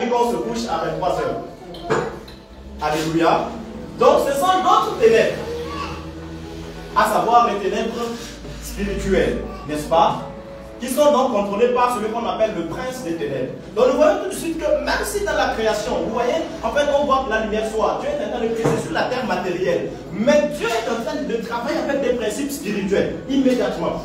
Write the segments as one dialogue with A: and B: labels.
A: qu'on se couche à 23 heures. Alléluia. Donc ce sont d'autres ténèbres, à savoir les ténèbres spirituelles, n'est-ce pas, qui sont donc contrôlées par celui qu'on appelle le prince des ténèbres. Donc nous voyons tout de suite que même si dans la création, vous voyez, en fait on voit que la lumière soit, Dieu est en train de créer sur la terre matérielle, mais Dieu est en train de travailler avec des principes spirituels, immédiatement.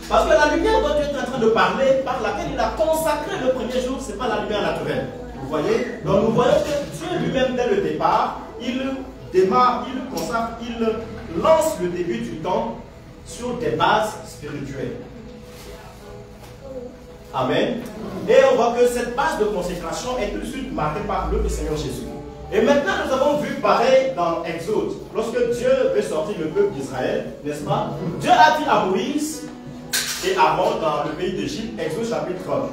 A: Parce que la lumière dont Dieu est en train de parler, par laquelle il a consacré le premier jour, ce n'est pas la lumière naturelle. Vous voyez? Donc nous voyons que Dieu lui-même, dès le départ, il démarre, il consacre, il lance le début du temps sur des bases spirituelles. Amen. Et on voit que cette base de consécration est tout de suite marquée par le Seigneur Jésus. Et maintenant, nous avons vu pareil dans Exode, lorsque Dieu veut sortir le peuple d'Israël, n'est-ce pas? Dieu a dit à Moïse et Aaron dans le pays d'Égypte, Exode chapitre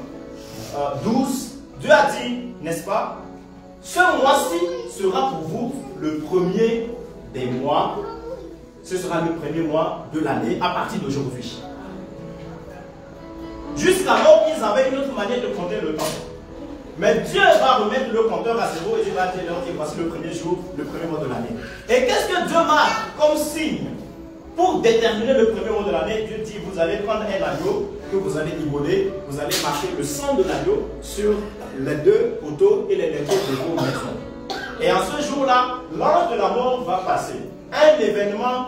A: 12, Dieu a dit, n'est-ce pas, ce mois-ci sera pour vous le premier des mois, ce sera le premier mois de l'année à partir d'aujourd'hui. Jusqu'alors, ils avaient une autre manière de compter le temps. Mais Dieu va remettre le compteur à zéro et Dieu va dire, voici le premier jour, le premier mois de l'année. Et qu'est-ce que Dieu marque comme signe pour déterminer le premier mois de l'année? Dieu dit, vous allez prendre un agneau que vous allez immoler, vous allez marquer le sang de l'agneau sur les deux poteaux et les linteaux de vos maisons. Et en ce jour-là, l'ange de la mort va passer. Un événement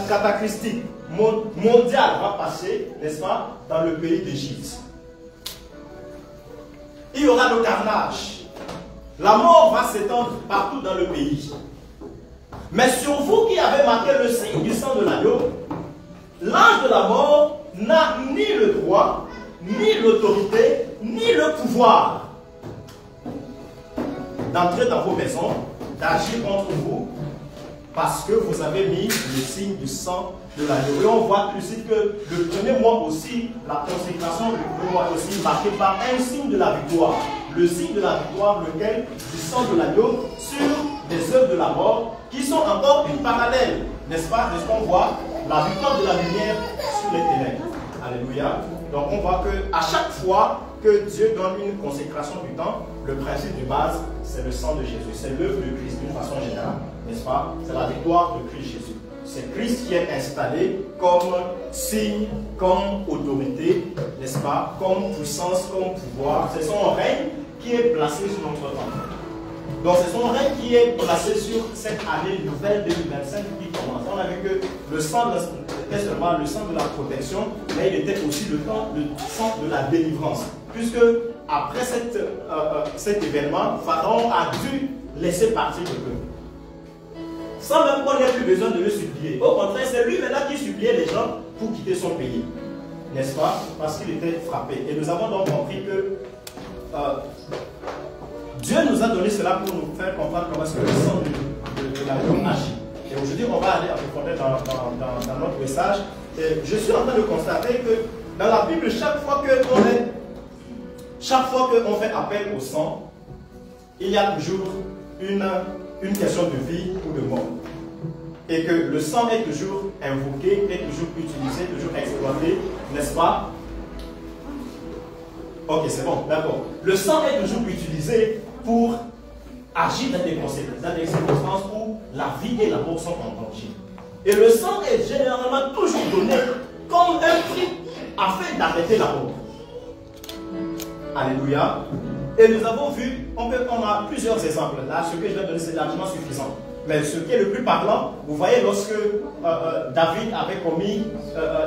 A: cataclysmique, mondial va passer, n'est-ce pas, dans le pays d'Égypte. Il y aura le carnage. La mort va s'étendre partout dans le pays. Mais sur vous qui avez marqué le signe du sang de l'agneau, l'ange de la mort n'a ni le droit, ni l'autorité, ni le pouvoir d'entrer dans vos maisons, d'agir contre vous, parce que vous avez mis le signe du sang de l'agneau. Et on voit tout de suite que le premier mois aussi, la consécration du premier mois est aussi marquée par un signe de la victoire. Le signe de la victoire, lequel du sang de l'agneau sur les œuvres de la mort, qui sont encore une parallèle, n'est-ce pas? N'est-ce qu'on voit la victoire de la lumière sur les ténèbres. Alléluia. Donc on voit qu'à chaque fois que Dieu donne une consécration du temps, le principe de base, c'est le sang de Jésus. C'est l'œuvre de Christ d'une façon générale, n'est-ce pas? C'est la victoire de Christ Jésus. C'est Christ qui est installé comme signe, comme autorité, n'est-ce pas? Comme puissance, comme pouvoir. C'est son règne qui est placé sur notre temps. Donc c'est son règne qui est placé sur cette année nouvelle 2025 qui commence. On a vu que le sang était seulement le sang de la protection, mais il était aussi le sang de la délivrance. Puisque après cet événement, Pharaon a dû laisser partir le peuple. Sans même qu'on n'ait plus besoin de le supplier. Au contraire, c'est lui maintenant qui suppliait les gens pour quitter son pays. N'est-ce pas? Parce qu'il était frappé. Et nous avons donc compris que Dieu nous a donné cela pour nous faire comprendre comment est-ce que le sang de l'agneau agit. Et aujourd'hui, on va aller en profondeur dans notre message. Et je suis en train de constater que dans la Bible, chaque fois qu'on fait appel au sang, il y a toujours une question de vie ou de mort. Et que le sang est toujours invoqué, est toujours utilisé, toujours exploité, n'est-ce pas? Ok, c'est bon, d'accord. Le sang est toujours utilisé pour agir dans des circonstances où la vie et la mort sont en danger. Et le sang est généralement toujours donné comme un prix afin d'arrêter la mort. Alléluia. Et nous avons vu, on a plusieurs exemples. Là, ce que je vais donner, c'est largement suffisant. Mais ce qui est le plus parlant, vous voyez, lorsque David avait commis,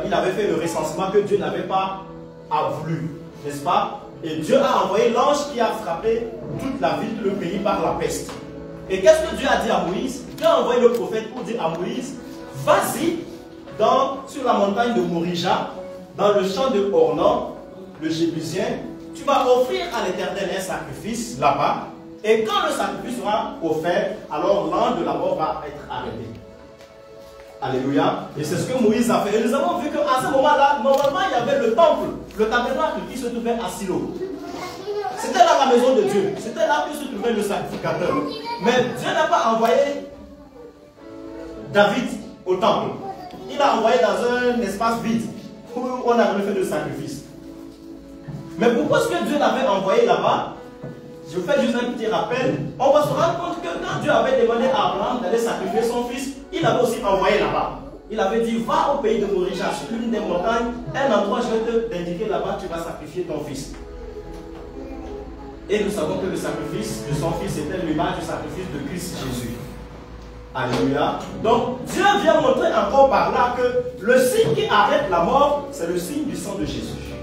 A: il avait fait le recensement que Dieu n'avait pas voulu, n'est-ce pas? Et Dieu a envoyé l'ange qui a frappé toute la ville, le pays par la peste. Et qu'est-ce que Dieu a dit à Moïse? Dieu a envoyé le prophète pour dire à Moïse, vas-y sur la montagne de Morija, dans le champ de Ornan, le Jébusien, tu vas offrir à l'Éternel un sacrifice là-bas. Et quand le sacrifice sera offert, alors l'ange de la mort va être arrêté. Alléluia. Et c'est ce que Moïse a fait. Et nous avons vu qu'à ce moment-là, normalement, il y avait le temple, le tabernacle qui se trouvait à Silo. C'était là la maison de Dieu. C'était là que se trouvait le sacrificateur. Mais Dieu n'a pas envoyé David au temple. Il l'a envoyé dans un espace vide où on avait fait le sacrifice. Mais pourquoi est-ce que Dieu l'avait envoyé là-bas? je fais juste un petit rappel, on va se rendre compte que quand Dieu avait demandé à Abraham d'aller sacrifier son fils, il avait aussi envoyé là-bas. Il avait dit, va au pays de Moriah, sur l'une des montagnes, un endroit, je vais t'indiquer là-bas, tu vas sacrifier ton fils. Et nous savons que le sacrifice de son fils était l'image du sacrifice de Christ Jésus. Alléluia. Donc, Dieu vient montrer encore par là que le signe qui arrête la mort, c'est le signe du sang de Jésus.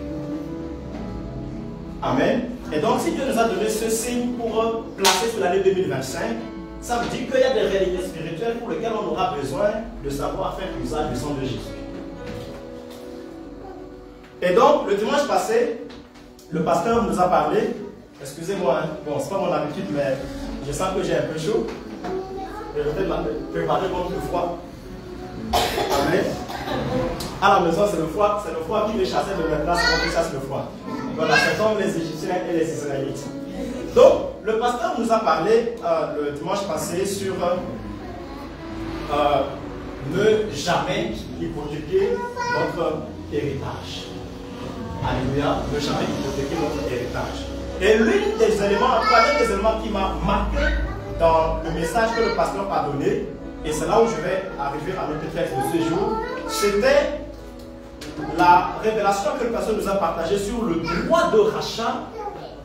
A: Amen. Et donc, si Dieu nous a donné ce signe pour placer sur l'année 2025, ça veut dire qu'il y a des réalités spirituelles pour lesquelles on aura besoin de savoir faire usage du sang de Jésus. Et donc, le dimanche passé, le pasteur nous a parlé. Excusez-moi, hein. Bon, c'est pas mon habitude, mais je sens que j'ai un peu chaud. Je vais peut-être préparer contre le froid. Amen. À la maison, c'est le froid qui les chassait de maintenant, c'est qu'on qui chasse le froid. Voilà, c'est comme les Égyptiens et les Israélites. Donc, le pasteur nous a parlé le dimanche passé sur ne jamais hypothéquer notre héritage. Alléluia, ne jamais hypothéquer notre héritage. Et l'un des éléments qui m'a marqué dans le message que le pasteur a donné, et c'est là où je vais arriver à notre texte de ce jour, c'était la révélation que le pasteur nous a partagée sur le droit de rachat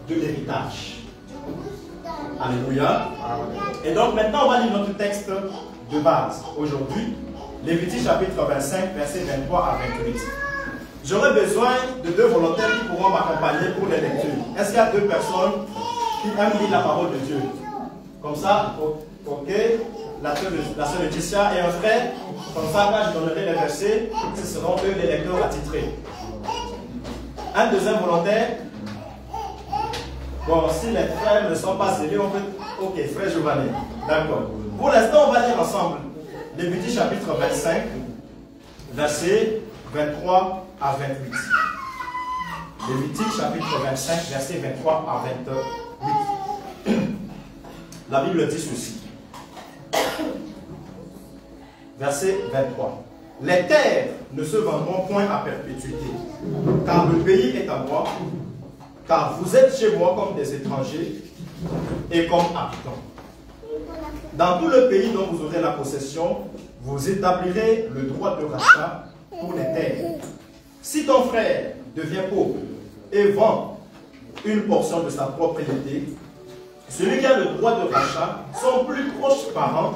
A: de l'héritage. Alléluia. Et donc maintenant on va lire notre texte de base aujourd'hui, Lévitique chapitre 25, versets 23 à 28. J'aurai besoin de 2 volontaires qui pourront m'accompagner pour les lectures. Est-ce qu'il y a 2 personnes qui aiment lire la parole de Dieu? Comme ça, ok, la sœur Laetitia et un frère, comme ça, quand je donnerai les versets, ce seront eux les lecteurs attitrés. Un deuxième volontaire. Bon, si les frères ne sont pas zélés, on peut. Ok, frère Giovanni. D'accord. Pour l'instant, on va lire ensemble Lévitique chapitre 25, versets 23 à 28. Lévitique chapitre 25, versets 23 à 28. La Bible dit ceci. Verset 23. Les terres ne se vendront point à perpétuité, car le pays est à moi, car vous êtes chez moi comme des étrangers et comme habitants. Dans tout le pays dont vous aurez la possession, vous établirez le droit de rachat pour les terres. Si ton frère devient pauvre et vend une portion de sa propriété, celui qui a le droit de rachat, son plus proche parent,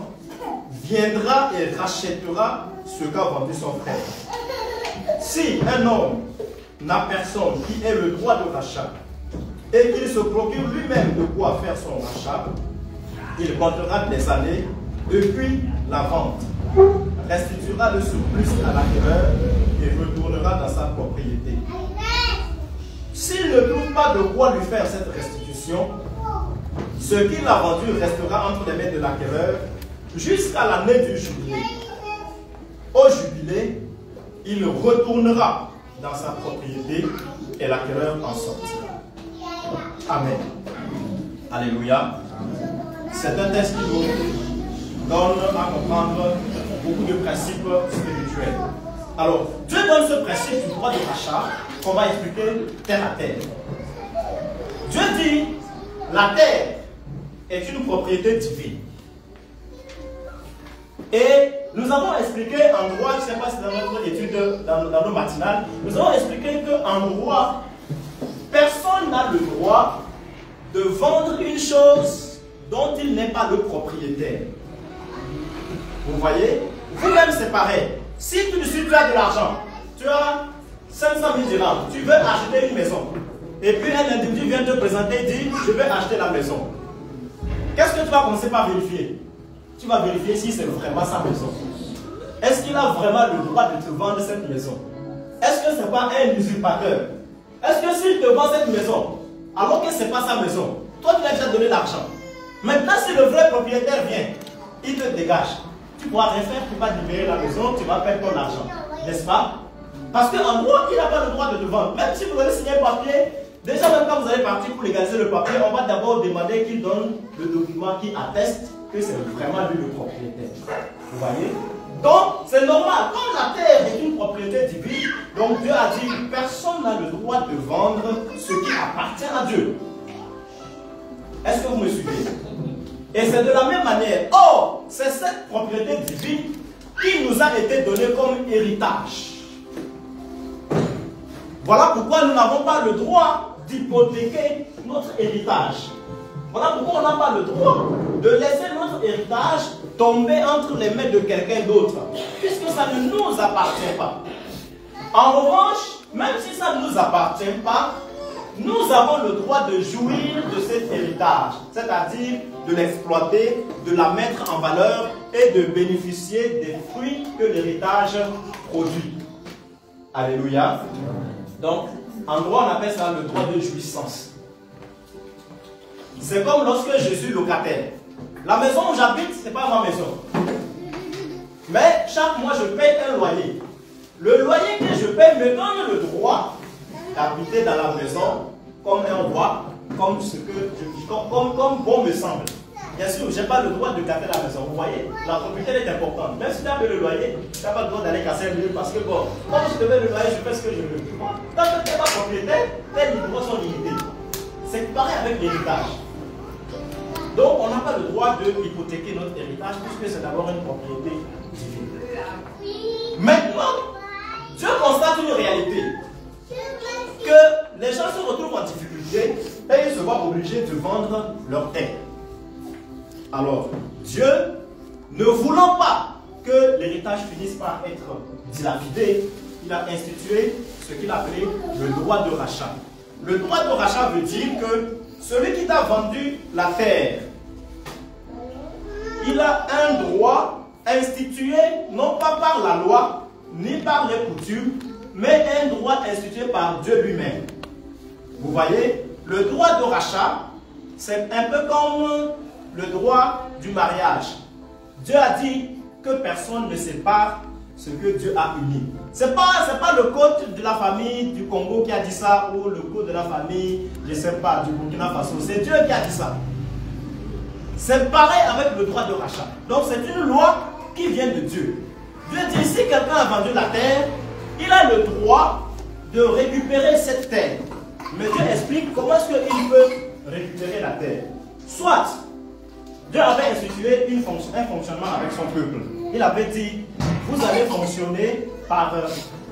A: viendra et rachètera ce qu'a vendu son frère. Si un homme n'a personne qui ait le droit de rachat et qu'il se procure lui-même de quoi faire son rachat, il comptera des années depuis la vente, restituera le surplus à l'acquéreur et retournera dans sa propriété. S'il ne trouve pas de quoi lui faire cette restitution, ce qu'il a vendu restera entre les mains de l'acquéreur jusqu'à l'année du jubilé. Au jubilé, il retournera dans sa propriété et l'acquéreur en sortira. Amen. Alléluia. C'est un texte qui nous donne à comprendre beaucoup de principes spirituels. Alors, Dieu donne ce principe du droit de rachat qu'on va expliquer terre à terre. Dieu dit, la terre est une propriété divine. Et nous avons expliqué en droit, je ne sais pas si dans notre étude, dans nos matinales, nous avons expliqué qu'en droit, personne n'a le droit de vendre une chose dont il n'est pas le propriétaire. Vous voyez? Vous-même, c'est pareil. Si tu as de l'argent, tu as 500 000 dirhams, tu veux acheter une maison, et puis un individu vient te présenter et dit, je vais acheter la maison. Qu'est-ce que tu vas commencer par vérifier? Tu vas vérifier si c'est vraiment sa maison. Est-ce qu'il a vraiment le droit de te vendre cette maison? Est-ce que ce n'est pas un usurpateur? Est-ce que s'il te vend cette maison, alors que ce n'est pas sa maison, toi tu lui as déjà donné l'argent. Maintenant, si le vrai propriétaire vient, il te dégage. Tu ne pourras rien faire, tu vas libérer la maison, tu vas perdre ton argent. N'est-ce pas? Parce qu'en droit, il n'a pas le droit de te vendre. Même si vous allez signer un papier, déjà même quand vous allez partir pour légaliser le papier, on va d'abord demander qu'il donne le document qui atteste que c'est vraiment lui le propriétaire. Vous voyez? Donc, c'est normal. Quand la terre est une propriété divine, donc Dieu a dit personne n'a le droit de vendre ce qui appartient à Dieu. Est-ce que vous me suivez? Et c'est de la même manière. Or, c'est cette propriété divine qui nous a été donnée comme héritage. Voilà pourquoi nous n'avons pas le droit d'hypothéquer notre héritage. Voilà pourquoi on n'a pas le droit de laisser notre héritage tomber entre les mains de quelqu'un d'autre, puisque ça ne nous appartient pas. En revanche, même si ça ne nous appartient pas, nous avons le droit de jouir de cet héritage, c'est-à-dire de l'exploiter, de la mettre en valeur et de bénéficier des fruits que l'héritage produit. Alléluia. Donc, en droit, on appelle ça le droit de jouissance. C'est comme lorsque je suis locataire. La maison où j'habite, ce n'est pas ma maison. Mais chaque mois, je paye un loyer. Le loyer que je paye me donne le droit d'habiter dans la maison comme un roi, comme bon me semble. Bien sûr, je n'ai pas le droit de garder la maison. Vous voyez, la propriété est importante. Même si tu as payé le loyer, tu n'as pas le droit d'aller casser le mur parce que bon, quand je te paye le loyer, je fais ce que je veux. Quand tu n'es pas propriétaire, tes droits sont limités. C'est pareil avec l'héritage. Donc, on n'a pas le droit de hypothéquer notre héritage puisque c'est d'abord une propriété divine. Maintenant, Dieu constate une réalité. Que les gens se retrouvent en difficulté et ils se voient obligés de vendre leur terre. Alors, Dieu, ne voulant pas que l'héritage finisse par être dilapidé, il a institué ce qu'il appelait le droit de rachat. Le droit de rachat veut dire que celui qui t'a vendu la terre, il a un droit institué non pas par la loi, ni par les coutumes, mais un droit institué par Dieu lui-même. Vous voyez, le droit de rachat, c'est un peu comme le droit du mariage. Dieu a dit que personne ne sépare ce que Dieu a uni. Ce n'est pas le code de la famille du Congo qui a dit ça, ou le code de la famille, je ne sais pas, du Burkina Faso. C'est Dieu qui a dit ça. C'est pareil avec le droit de rachat. Donc c'est une loi qui vient de Dieu. Dieu dit, si quelqu'un a vendu la terre, il a le droit de récupérer cette terre. Mais Dieu explique comment est-ce qu'il peut récupérer la terre. Soit, Dieu avait institué un fonctionnement avec son peuple. Il avait dit, vous allez fonctionner par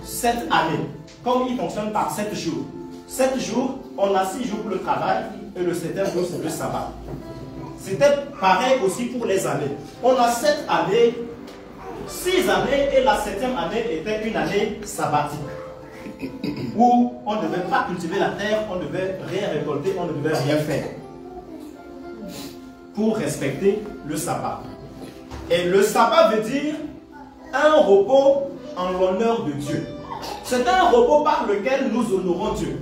A: 7 années. Comme il fonctionne par 7 jours. 7 jours, on a 6 jours pour le travail et le 7e jour, c'est le sabbat. C'était pareil aussi pour les années. On a 7 années, 6 années et la 7e année était une année sabbatique. Où on ne devait pas cultiver la terre, on ne devait rien récolter, on ne devait rien faire. Pour respecter le sabbat. Et le sabbat veut dire un repos en l'honneur de Dieu. C'est un repos par lequel nous honorons Dieu.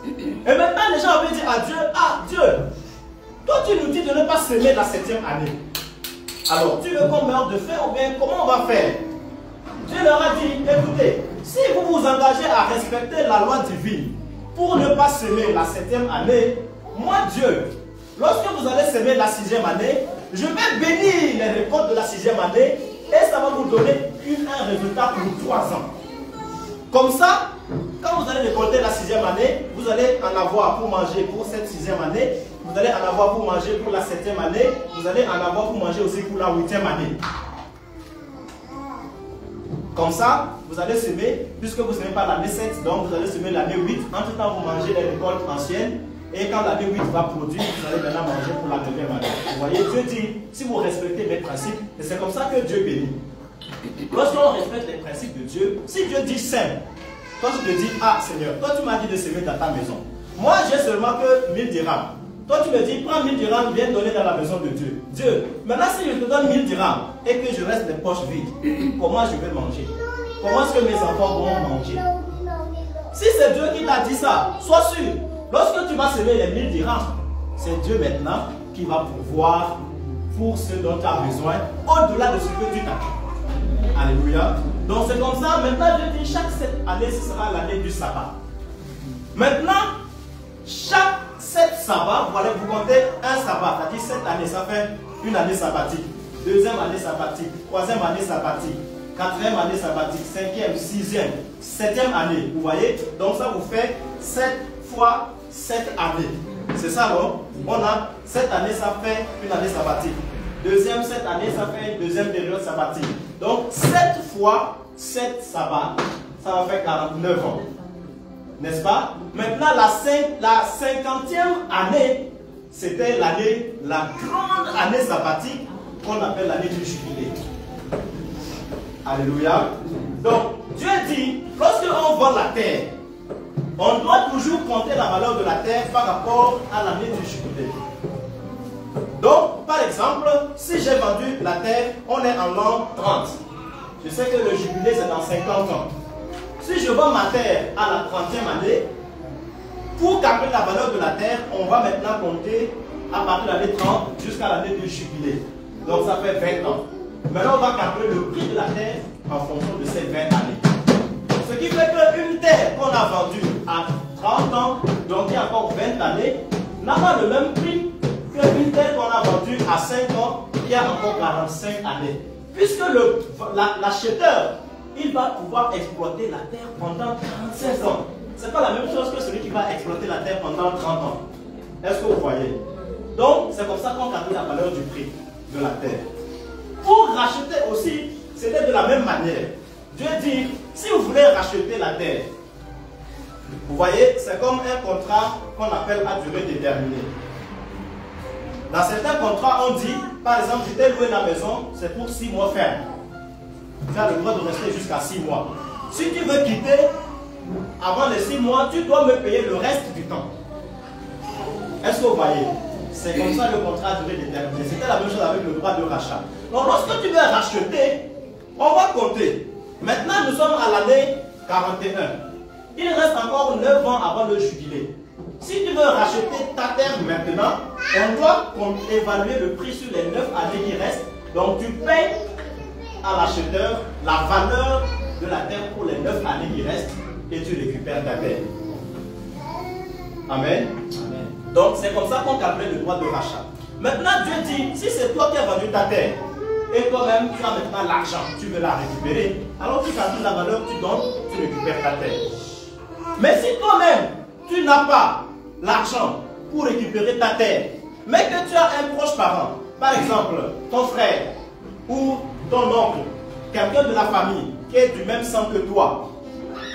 A: Et maintenant les gens avaient dit à Dieu, ah Dieu, toi tu nous dis de ne pas semer la 7e année. Alors tu veux qu'on meure de faim ou bien comment on va faire? Dieu leur a dit, écoutez, si vous vous engagez à respecter la loi divine pour ne pas semer la 7e année, moi Dieu, lorsque vous allez semer la 6e année, je vais bénir les récoltes de la 6e année et ça va vous donner un résultat pour 3 ans. Comme ça, quand vous allez récolter la 6e année, vous allez en avoir pour manger pour cette 6e année, vous allez en avoir pour manger pour la 7e année, vous allez en avoir pour manger aussi pour la 8e année. Comme ça, vous allez semer, puisque vous ne semez pas l'année 7, donc vous allez semer l'année 8. Entre temps, vous mangez les récoltes anciennes. Et quand l'année 8 va produire, vous allez maintenant manger pour la 9e année. Vous voyez, Dieu dit, si vous respectez mes principes, et c'est comme ça que Dieu bénit. Lorsqu'on respecte les principes de Dieu, si Dieu dit sème, toi tu te dis, ah Seigneur, toi tu m'as dit de semer dans ta maison. Moi j'ai seulement que 1000 dirhams. Toi tu me dis, prends 1000 dirhams, viens donner dans la maison de Dieu. Dieu, maintenant si je te donne 1000 dirhams et que je reste les poches vides, comment je vais manger? Comment est-ce que mes enfants vont manger? Si c'est Dieu qui t'a dit ça, sois sûr. Lorsque tu vas semer les 1000 dirhams, c'est Dieu maintenant qui va pouvoir pour ce dont tu as besoin, au-delà de ce que tu t'as dit. Alléluia. Donc c'est comme ça, maintenant je dis, chaque 7 années, ce sera l'année du sabbat. Maintenant, chaque 7 sabbats, vous allez vous compter un sabbat, c'est-à-dire 7 années, ça fait une année sabbatique. 2e année sabbatique, 3e année sabbatique, 4e année sabbatique, 5e, 6e, 7e année. Vous voyez? Donc ça vous fait 7 fois 7 années. C'est ça, non? On a, cette année, ça fait une année sabbatique. Deuxième, cette année, ça fait une deuxième période sabbatique. Donc, 7 fois 7 sabbats, ça va faire 49 ans. N'est-ce pas? Maintenant, la 50e année, c'était l'année, la grande année sabbatique qu'on appelle l'année du jubilé. Alléluia. Donc, Dieu dit, lorsque on vend la terre, on doit toujours compter la valeur de la terre par rapport à l'année du jubilé. Donc, par exemple, si j'ai vendu la terre, on est en l'an 30. Je sais que le jubilé, c'est dans 50 ans. Si je vends ma terre à la 30e année, pour calculer la valeur de la terre, on va maintenant compter à partir de l'année 30 jusqu'à l'année du jubilé. Donc, ça fait 20 ans. Maintenant, on va calculer le prix de la terre en fonction de ces 20 années. Ce qui fait qu'une terre qu'on a vendue à 30 ans, donc il y a encore 20 années, n'a pas le même prix qu'une terre qu'on a vendue à 5 ans, il y a encore 45 années. Puisque l'acheteur, il va pouvoir exploiter la terre pendant 36 ans. Ce n'est pas la même chose que celui qui va exploiter la terre pendant 30 ans. Est-ce que vous voyez? Donc, c'est comme ça qu'on calcule la valeur du prix de la terre. Pour racheter aussi, c'était de la même manière. Dieu dit, si vous voulez racheter la terre, vous voyez, c'est comme un contrat qu'on appelle à durée déterminée. Dans certains contrats, on dit, par exemple, je t'ai loué la maison, c'est pour 6 mois ferme. Tu as le droit de rester jusqu'à 6 mois. Si tu veux quitter, avant les 6 mois, tu dois me payer le reste du temps. Est-ce que vous voyez? C'est comme ça le contrat à durée déterminée. C'était la même chose avec le droit de rachat. Donc lorsque tu veux racheter, on va compter. Maintenant, nous sommes à l'année 41. Il reste encore 9 ans avant le jubilé. Si tu veux racheter ta terre maintenant, on doit évaluer le prix sur les 9 années qui restent. Donc tu payes à l'acheteur la valeur de la terre pour les 9 années qui restent et tu récupères ta terre. Amen. Amen. Donc c'est comme ça qu'on calcule le droit de rachat. Maintenant Dieu dit, si c'est toi qui as vendu ta terre et toi-même tu as maintenant l'argent, tu veux la récupérer, alors tu calcules la valeur, tu donnes, tu récupères ta terre. Mais si toi-même tu n'as pas l'argent pour récupérer ta terre, mais que tu as un proche parent, par exemple ton frère ou ton oncle, quelqu'un de la famille qui est du même sang que toi,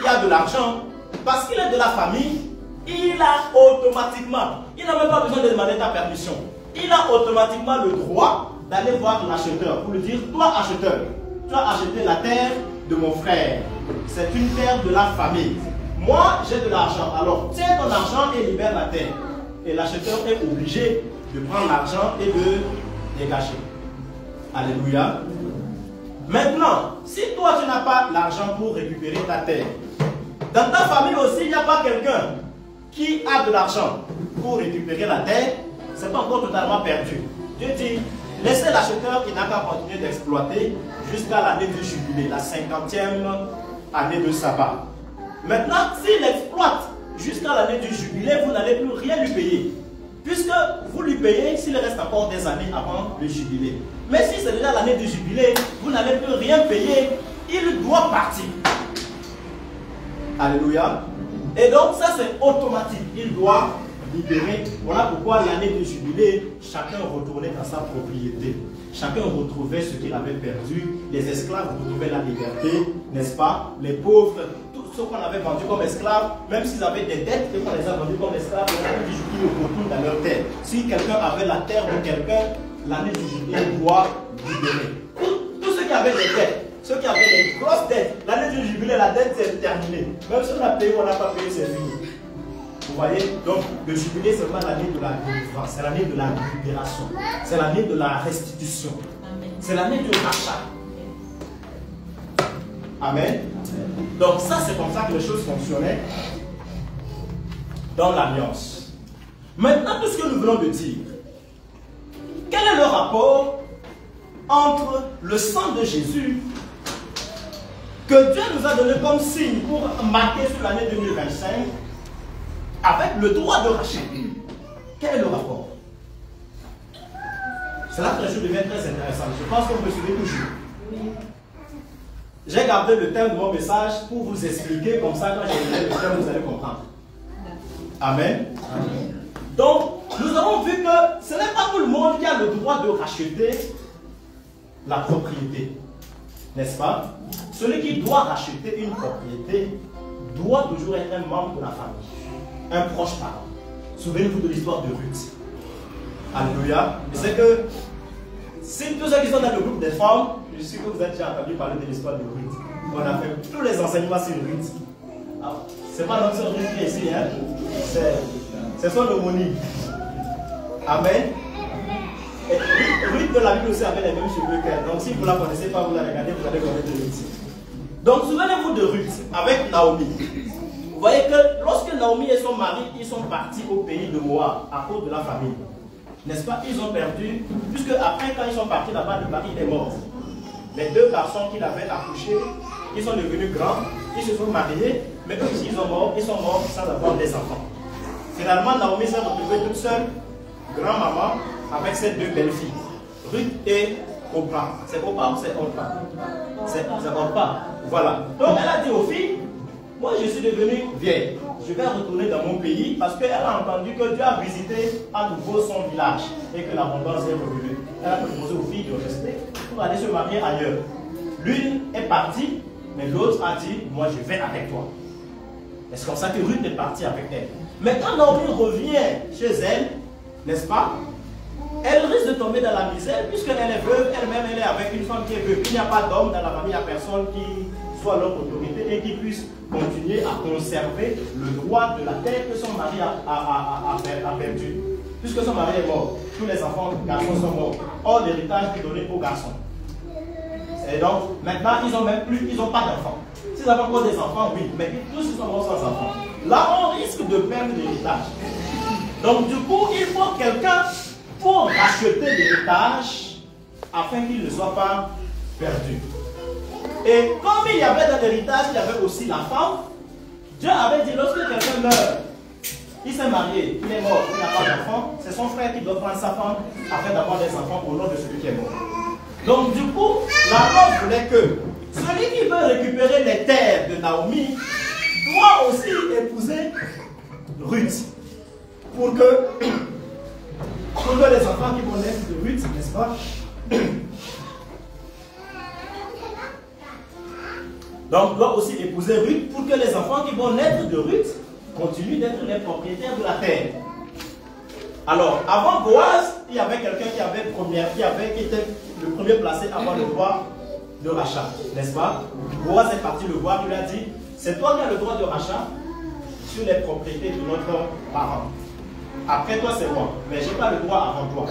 A: qui a de l'argent, parce qu'il est de la famille, il a automatiquement, il n'a même pas besoin de demander ta permission, il a automatiquement le droit d'aller voir l'acheteur pour lui dire, toi acheteur, tu as acheté la terre de mon frère, c'est une terre de la famille. Moi, j'ai de l'argent, alors tiens ton argent et libère la terre. Et l'acheteur est obligé de prendre l'argent et de dégager. Alléluia. Maintenant, si toi tu n'as pas l'argent pour récupérer ta terre, dans ta famille aussi, il n'y a pas quelqu'un qui a de l'argent pour récupérer la terre, ce n'est pas encore totalement perdu. Dieu dit, laissez l'acheteur qui n'a qu'à continuer d'exploiter jusqu'à l'année du jubilé, la 50e année de sabbat. Maintenant, s'il exploite jusqu'à l'année du jubilé, vous n'allez plus rien lui payer. Puisque vous lui payez s'il reste encore des années avant le jubilé. Mais si c'est déjà l'année du jubilé, vous n'allez plus rien payer, il doit partir. Alléluia. Et donc ça c'est automatique, il doit libérer. Voilà pourquoi l'année du jubilé, chacun retournait dans sa propriété. Chacun retrouvait ce qu'il avait perdu. Les esclaves retrouvaient la liberté, n'est-ce pas? Les pauvres, tous ceux qu'on avait vendus comme esclaves, même s'ils avaient des dettes et qu'on les a vendus comme esclaves, l'année du jubilé retourne dans leur terre. Si quelqu'un avait la terre de quelqu'un, l'année du jubilé doit libérer. Tous ceux qui avaient des dettes, ceux qui avaient des grosses dettes, l'année du jubilé, la dette c'est terminé. Même si on a payé ou on n'a pas payé, c'est fini. Vous voyez? Donc le jubilé, c'est pas l'année de la délivrance, c'est l'année de la libération, c'est l'année de la restitution, c'est l'année du rachat. Amen. Donc ça, c'est comme ça que les choses fonctionnaient dans l'Alliance. Maintenant, tout ce que nous venons de dire, quel est le rapport entre le sang de Jésus que Dieu nous a donné comme signe pour marquer sur l'année 2025 avec le droit de rachat? Quel est le rapport? C'est là que les choses deviennent très intéressantes. Je pense que vous me suivez toujours. J'ai gardé le thème de mon message pour vous expliquer, comme ça quand j'ai le thème, vous allez comprendre. Amen. Amen. Donc, nous avons avons vu que ce n'est pas tout le monde qui a le droit de racheter la propriété. N'est-ce pas? Celui qui doit racheter une propriété doit toujours être un membre de la famille, un proche parent. Souvenez-vous de l'histoire de Ruth. Alléluia. Je sais que si tous ceux qui sont dans le groupe des femmes, je suis que vous avez déjà entendu parler de l'histoire de Ruth. On a fait tous les enseignements sur Ruth. Ce n'est pas notre sœur Ruth qui est ici, hein? C'est son homonyme. Amen. Et Ruth de la Bible aussi avait les mêmes cheveux qu'elle. Donc si vous ne la connaissez pas, vous la regardez, vous allez connaître Ruth. Donc souvenez-vous de Ruth avec Naomi. Vous voyez que lorsque Naomi et son mari, ils sont partis au pays de Moab à cause de la famine. N'est-ce pas? Ils ont perdu, puisque après quand ils sont partis là-bas, le mari est mort. Les deux garçons qu'il avait accouchés, ils sont devenus grands, ils se sont mariés, mais eux aussi ils sont morts sans avoir des enfants. Finalement, Naomi s'est retrouvée toute seule, grand-maman, avec ses deux belles-filles, Ruth et Orpa. C'est Orpa ou c'est Orpa? C'est Orpa. Voilà. Donc elle a dit aux filles, moi je suis devenue vieille, je vais retourner dans mon pays parce qu'elle a entendu que Dieu a visité à nouveau son village et que l'abondance est revenue. Elle a proposé aux filles de rester pour aller se marier ailleurs. L'une est partie, mais l'autre a dit, moi je vais avec toi. Et c'est comme ça que Ruth est partie avec elle. Mais quand Naomi revient chez elle, n'est-ce pas? Elle risque de tomber dans la misère puisqu'elle est veuve, elle-même elle est avec une femme qui est veuve. Il n'y a pas d'homme dans la famille, il n'y a personne qui soit leur autorité et qui puisse continuer à conserver le droit de la terre que son mari a perdu. Puisque son mari est mort, tous les enfants garçons sont morts. Or, l'héritage est donné aux garçons. Et donc, maintenant, ils n'ont pas d'enfants. S'ils avaient encore des enfants, oui, mais tous ils sont morts sans enfants. Là, on risque de perdre l'héritage. Donc, du coup, il faut quelqu'un pour racheter l'héritage afin qu'il ne soit pas perdu. Et comme il y avait dans l'héritage, il y avait aussi la femme, Dieu avait dit, lorsque quelqu'un meurt, il s'est marié, il est mort, il n'a pas d'enfant, c'est son frère qui doit prendre sa femme afin d'avoir des enfants au nom de celui qui est mort. Donc du coup, la loi voulait que celui qui veut récupérer les terres de Naomi doit aussi épouser Ruth. Pour que les enfants qui vont naître de Ruth, n'est-ce pas? Donc doit aussi épouser Ruth pour que les enfants qui vont naître de Ruth continuent d'être les propriétaires de la terre. Alors, avant Boaz, il y avait quelqu'un qui était le premier placé à avoir le droit de rachat, n'est-ce pas? Boaz est parti le voir, il lui a dit, c'est toi qui as le droit de rachat sur les propriétés de notre parent. Après toi, c'est moi, mais je n'ai pas le droit avant toi.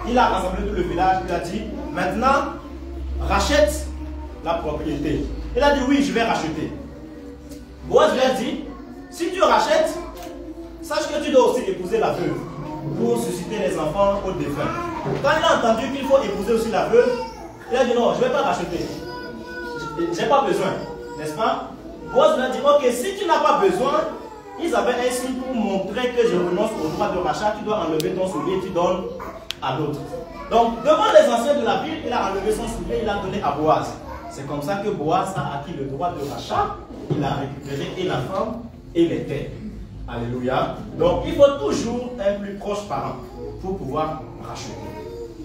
A: Il a rassemblé tout le village, il a dit, maintenant, rachète la propriété. Il a dit, oui, je vais racheter. Boaz lui a dit, si tu rachètes, sache que tu dois aussi épouser la veuve pour susciter les enfants au défunt. Quand il a entendu qu'il faut épouser aussi la veuve, il a dit, non, je ne vais pas racheter. Je n'ai pas besoin, n'est-ce pas? Boaz lui a dit, ok, si tu n'as pas besoin, ils avaient un signe pour montrer que je renonce au droit de rachat, tu dois enlever ton soulier, tu donnes à l'autre. Donc, devant les anciens de la ville, il a enlevé son soulier, il a donné à Boaz. C'est comme ça que Boaz a acquis le droit de rachat, il a récupéré et la femme et les terres. Alléluia. Donc, il faut toujours un plus proche parent pour pouvoir racheter.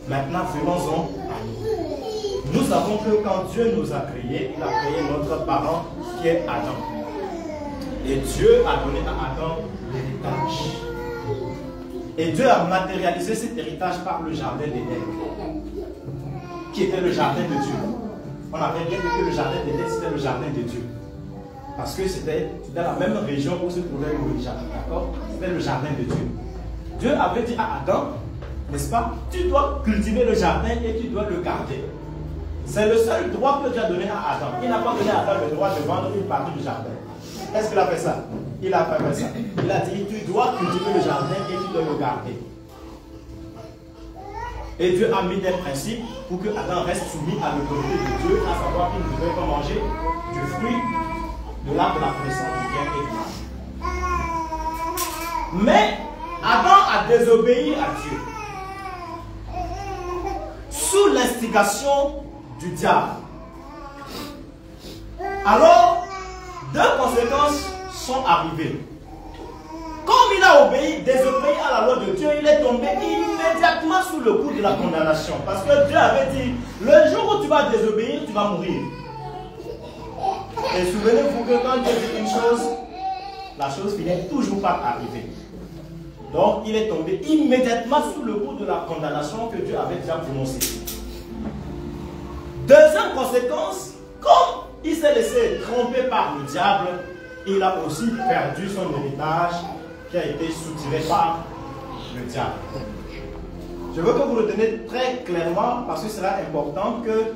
A: Maintenant, venons-en à nous. Nous savons que quand Dieu nous a créés, il a créé notre parent qui est Adam. Et Dieu a donné à Adam l'héritage. Et Dieu a matérialisé cet héritage par le jardin d'Éden, qui était le jardin de Dieu. On avait bien vu que le jardin d'Éden, c'était le jardin de Dieu. Parce que c'était dans la même région où se trouvait le jardin. D'accord? C'était le jardin de Dieu. Dieu avait dit à Adam, n'est-ce pas? Tu dois cultiver le jardin et tu dois le garder. C'est le seul droit que Dieu a donné à Adam. Il n'a pas donné à Adam le droit de vendre une partie du jardin. Est-ce qu'il a fait ça? Il n'a pas fait ça. Il a dit, tu dois cultiver le jardin et tu dois le garder. Et Dieu a mis des principes pour que Adam reste soumis à l'autorité de Dieu, à savoir qu'il ne devait pas manger du fruit de l'arbre de la connaissance du bien et du mal. Mais Adam a désobéi à Dieu sous l'instigation du diable. Alors, deux conséquences sont arrivées. Comme il a désobéi à la loi de Dieu, il est tombé immédiatement sous le coup de la condamnation. Parce que Dieu avait dit, le jour où tu vas désobéir, tu vas mourir. Et souvenez-vous que quand Dieu dit une chose, la chose finit toujours par arriver. Donc il est tombé immédiatement sous le coup de la condamnation que Dieu avait déjà prononcée. Deuxième conséquence, comme il s'est laissé tromper par le diable, il a aussi perdu son héritage qui a été soutiré par le diable. Je veux que vous le reteniez très clairement parce que c'est important que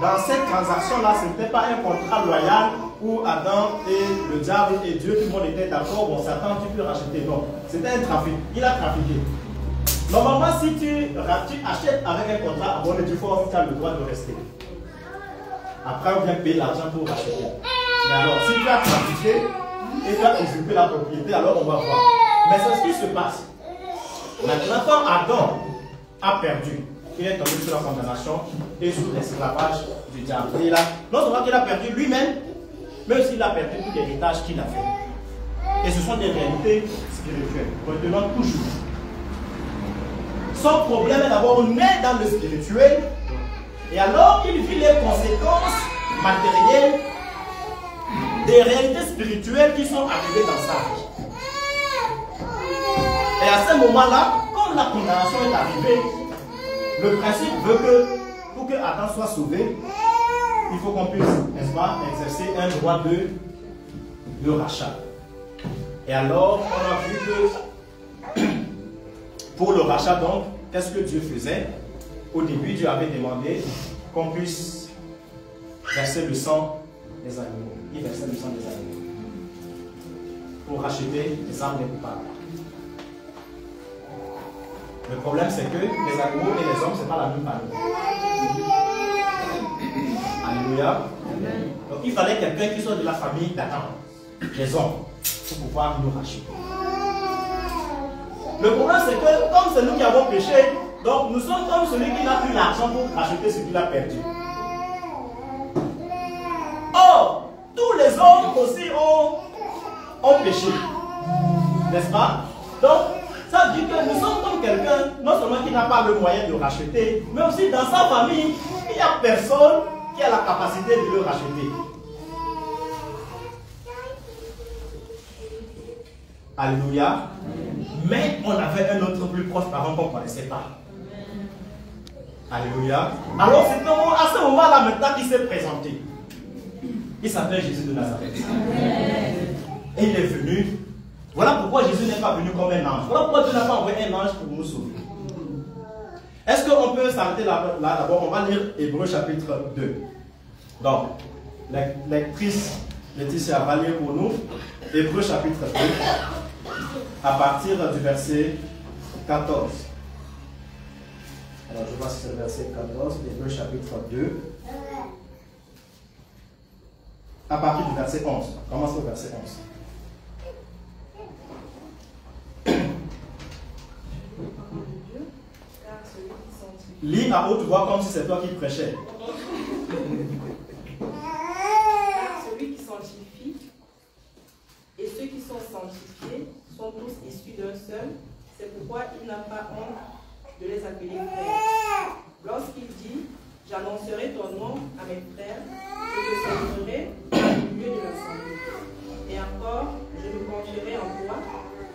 A: dans cette transaction-là, ce n'était pas un contrat loyal où Adam et le diable et Dieu, tout le monde était d'accord, bon, Satan, tu peux racheter. Non, c'était un trafic. Il a trafiqué. Normalement, si tu achètes avec un contrat, bon, tu as le droit de rester. Après, on vient payer l'argent pour racheter. Mais alors, si tu as trafiqué et tu as usurpé la propriété, alors on va voir. Mais c'est ce qui se passe. Maintenant, quand Adam a perdu, il est tombé sous la condamnation et sous l'esclavage du diable. Et là, non seulement qu'il a perdu lui-même, mais aussi il a perdu tout l'héritage qu'il a fait. Et ce sont des réalités spirituelles. Retenons toujours. Son problème est d'abord né dans le spirituel. Et alors, il vit les conséquences matérielles des réalités spirituelles qui sont arrivées dans sa vie. Et à ce moment-là, comme la condamnation est arrivée, le principe veut que pour que Adam soit sauvé, il faut qu'on puisse, n'est-ce pas, exercer un droit de rachat. Et alors, on a vu que pour le rachat, donc, qu'est-ce que Dieu faisait? Au début, Dieu avait demandé qu'on puisse verser le sang des animaux. Il versait le sang des animaux pour racheter les âmes des coupables. Le problème, c'est que les animaux et les hommes, ce n'est pas la même famille. Alléluia. Donc, il fallait quelqu'un qui soit de la famille d'Adam, les hommes, pour pouvoir nous racheter. Le problème, c'est que comme c'est nous qui avons péché, donc nous sommes comme celui qui n'a plus l'argent pour racheter ce qu'il a perdu. Or, tous les hommes aussi ont péché. N'est-ce pas? Donc, ça veut dire que nous sommes comme quelqu'un, non seulement qui n'a pas le moyen de racheter, mais aussi dans sa famille, il n'y a personne qui a la capacité de le racheter. Alléluia. Mais on avait un autre plus proche parent qu'on ne connaissait pas. Alléluia. Alors c'est à ce moment-là maintenant qu'il s'est présenté. Il s'appelle Jésus de Nazareth. Et il est venu. Voilà pourquoi Jésus n'est pas venu comme un ange. Voilà pourquoi Dieu n'a pas envoyé un ange pour nous sauver. Est-ce qu'on peut s'arrêter là d'abord? On va lire Hébreux chapitre 2. Donc, lectrice Laetitia va lire pour nous Hébreux chapitre 2 à partir du verset 14. Alors, je vois si c'est le verset 14, Hébreux chapitre 2. À partir du verset 11. On commence au verset 11. Lis à haute voix comme si c'est toi qui prêchais.
B: Car celui qui sanctifie et ceux qui sont sanctifiés sont tous issus d'un seul. C'est pourquoi il n'a pas honte de les appeler frères. Lorsqu'il dit « J'annoncerai ton nom à mes frères, je te célébrerai au milieu de l'assemblée. Et encore, je me confierai en toi.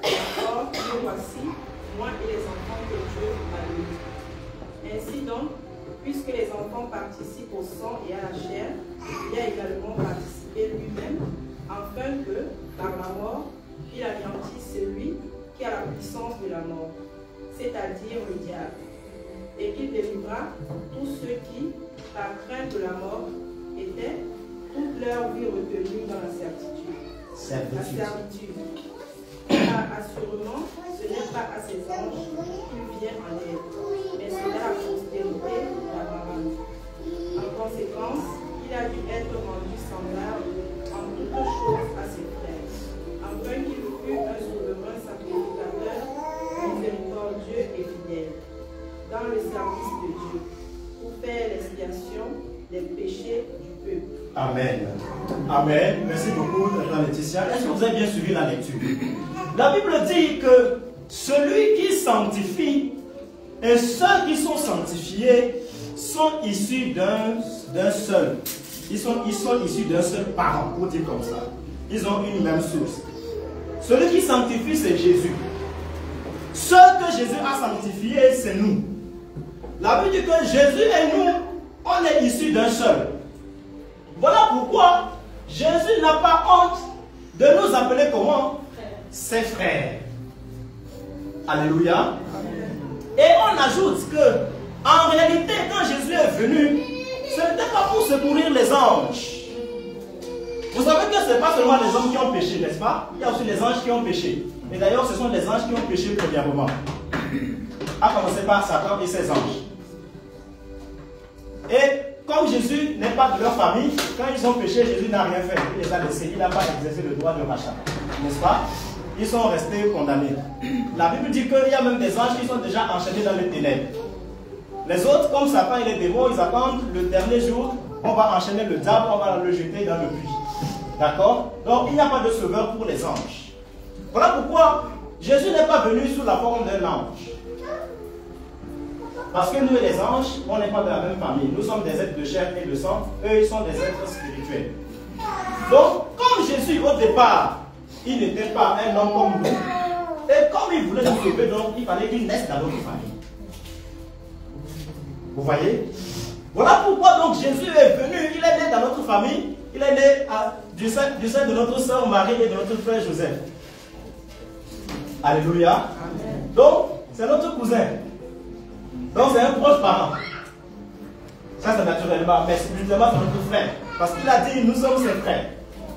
B: Et encore, me voici, moi et les enfants que Dieu m'a donnés. » Ainsi donc, puisque les enfants participent au sang et à la chair, il a également participé lui-même, afin que, par la mort, il anéantisse celui qui a la puissance de la mort, c'est-à-dire le diable, et qu'il délivra tous ceux qui, par crainte de la mort, étaient toute leur vie retenus dans la servitude. La servitude. Car assurément, ce n'est pas à ses anges qu'il vient en aide, mais c'est à la postérité d'Abraham. En conséquence, il a dû être rendu semblable en toutes choses à ses frères, afin qu'il fût un souverain sacrificateur, miséricordieux et fidèle, dans le service de Dieu, pour faire l'expiation des péchés du peuple.
A: Amen. Amen. Merci beaucoup, Laetitia. Est-ce que vous avez bien suivi la lecture? La Bible dit que celui qui sanctifie et ceux qui sont sanctifiés sont issus d'un seul. Ils sont issus d'un seul parent, pour dire comme ça. Ils ont une même source. Celui qui sanctifie, c'est Jésus. Ce que Jésus a sanctifié, c'est nous. La Bible dit que Jésus et nous, on est issus d'un seul. Voilà pourquoi Jésus n'a pas honte de nous appeler comment? Ses frères. Alléluia. Et on ajoute que, en réalité, quand Jésus est venu, ce n'était pas pour secourir les anges. Vous savez que ce n'est pas seulement les hommes qui ont péché, n'est-ce pas? Il y a aussi les anges qui ont péché. Et d'ailleurs, ce sont les anges qui ont péché premièrement. À commencer par Satan et ses anges. Et comme Jésus n'est pas de leur famille, quand ils ont péché, Jésus n'a rien fait. Il les a laissés. Il n'a pas exercé le droit de rachat. N'est-ce pas? Ils sont restés condamnés. La Bible dit qu'il y a même des anges qui sont déjà enchaînés dans les ténèbres. Les autres, comme Satan et les démons, ils attendent le dernier jour. On va enchaîner le diable, on va le jeter dans le puits. D'accord? Donc il n'y a pas de sauveur pour les anges. Voilà pourquoi Jésus n'est pas venu sous la forme d'un ange. Parce que nous et les anges, on n'est pas de la même famille. Nous sommes des êtres de chair et de sang. Eux, ils sont des êtres spirituels. Donc, comme Jésus, au départ, il n'était pas un homme comme nous. Et comme il voulait nous sauver, donc, il fallait qu'il naisse dans notre famille. Vous voyez? Voilà pourquoi donc Jésus est venu. Il est né dans notre famille. Il est né du sein de notre sœur Marie et de notre frère Joseph. Alléluia. Amen. Donc, c'est notre cousin. Donc, c'est un proche parent. Ça, c'est naturellement. Mais spirituellement, c'est notre frère. Parce qu'il a dit, nous sommes ses frères.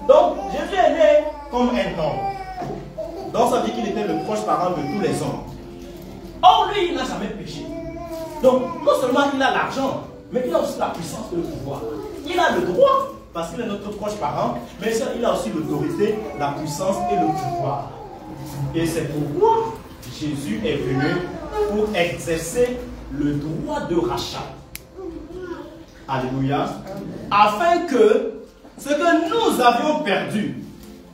A: Donc, Jésus est né comme un homme. Donc, ça veut dire qu'il était le proche parent de tous les hommes. Or, lui, il n'a jamais péché. Donc, non seulement il a l'argent, mais il a aussi la puissance et le pouvoir. Il a le droit, parce qu'il est notre proche parent, mais il a aussi l'autorité, la puissance et le pouvoir. Et c'est pourquoi Jésus est venu pour exercer le droit de rachat. Alléluia. Afin que ce que nous avions perdu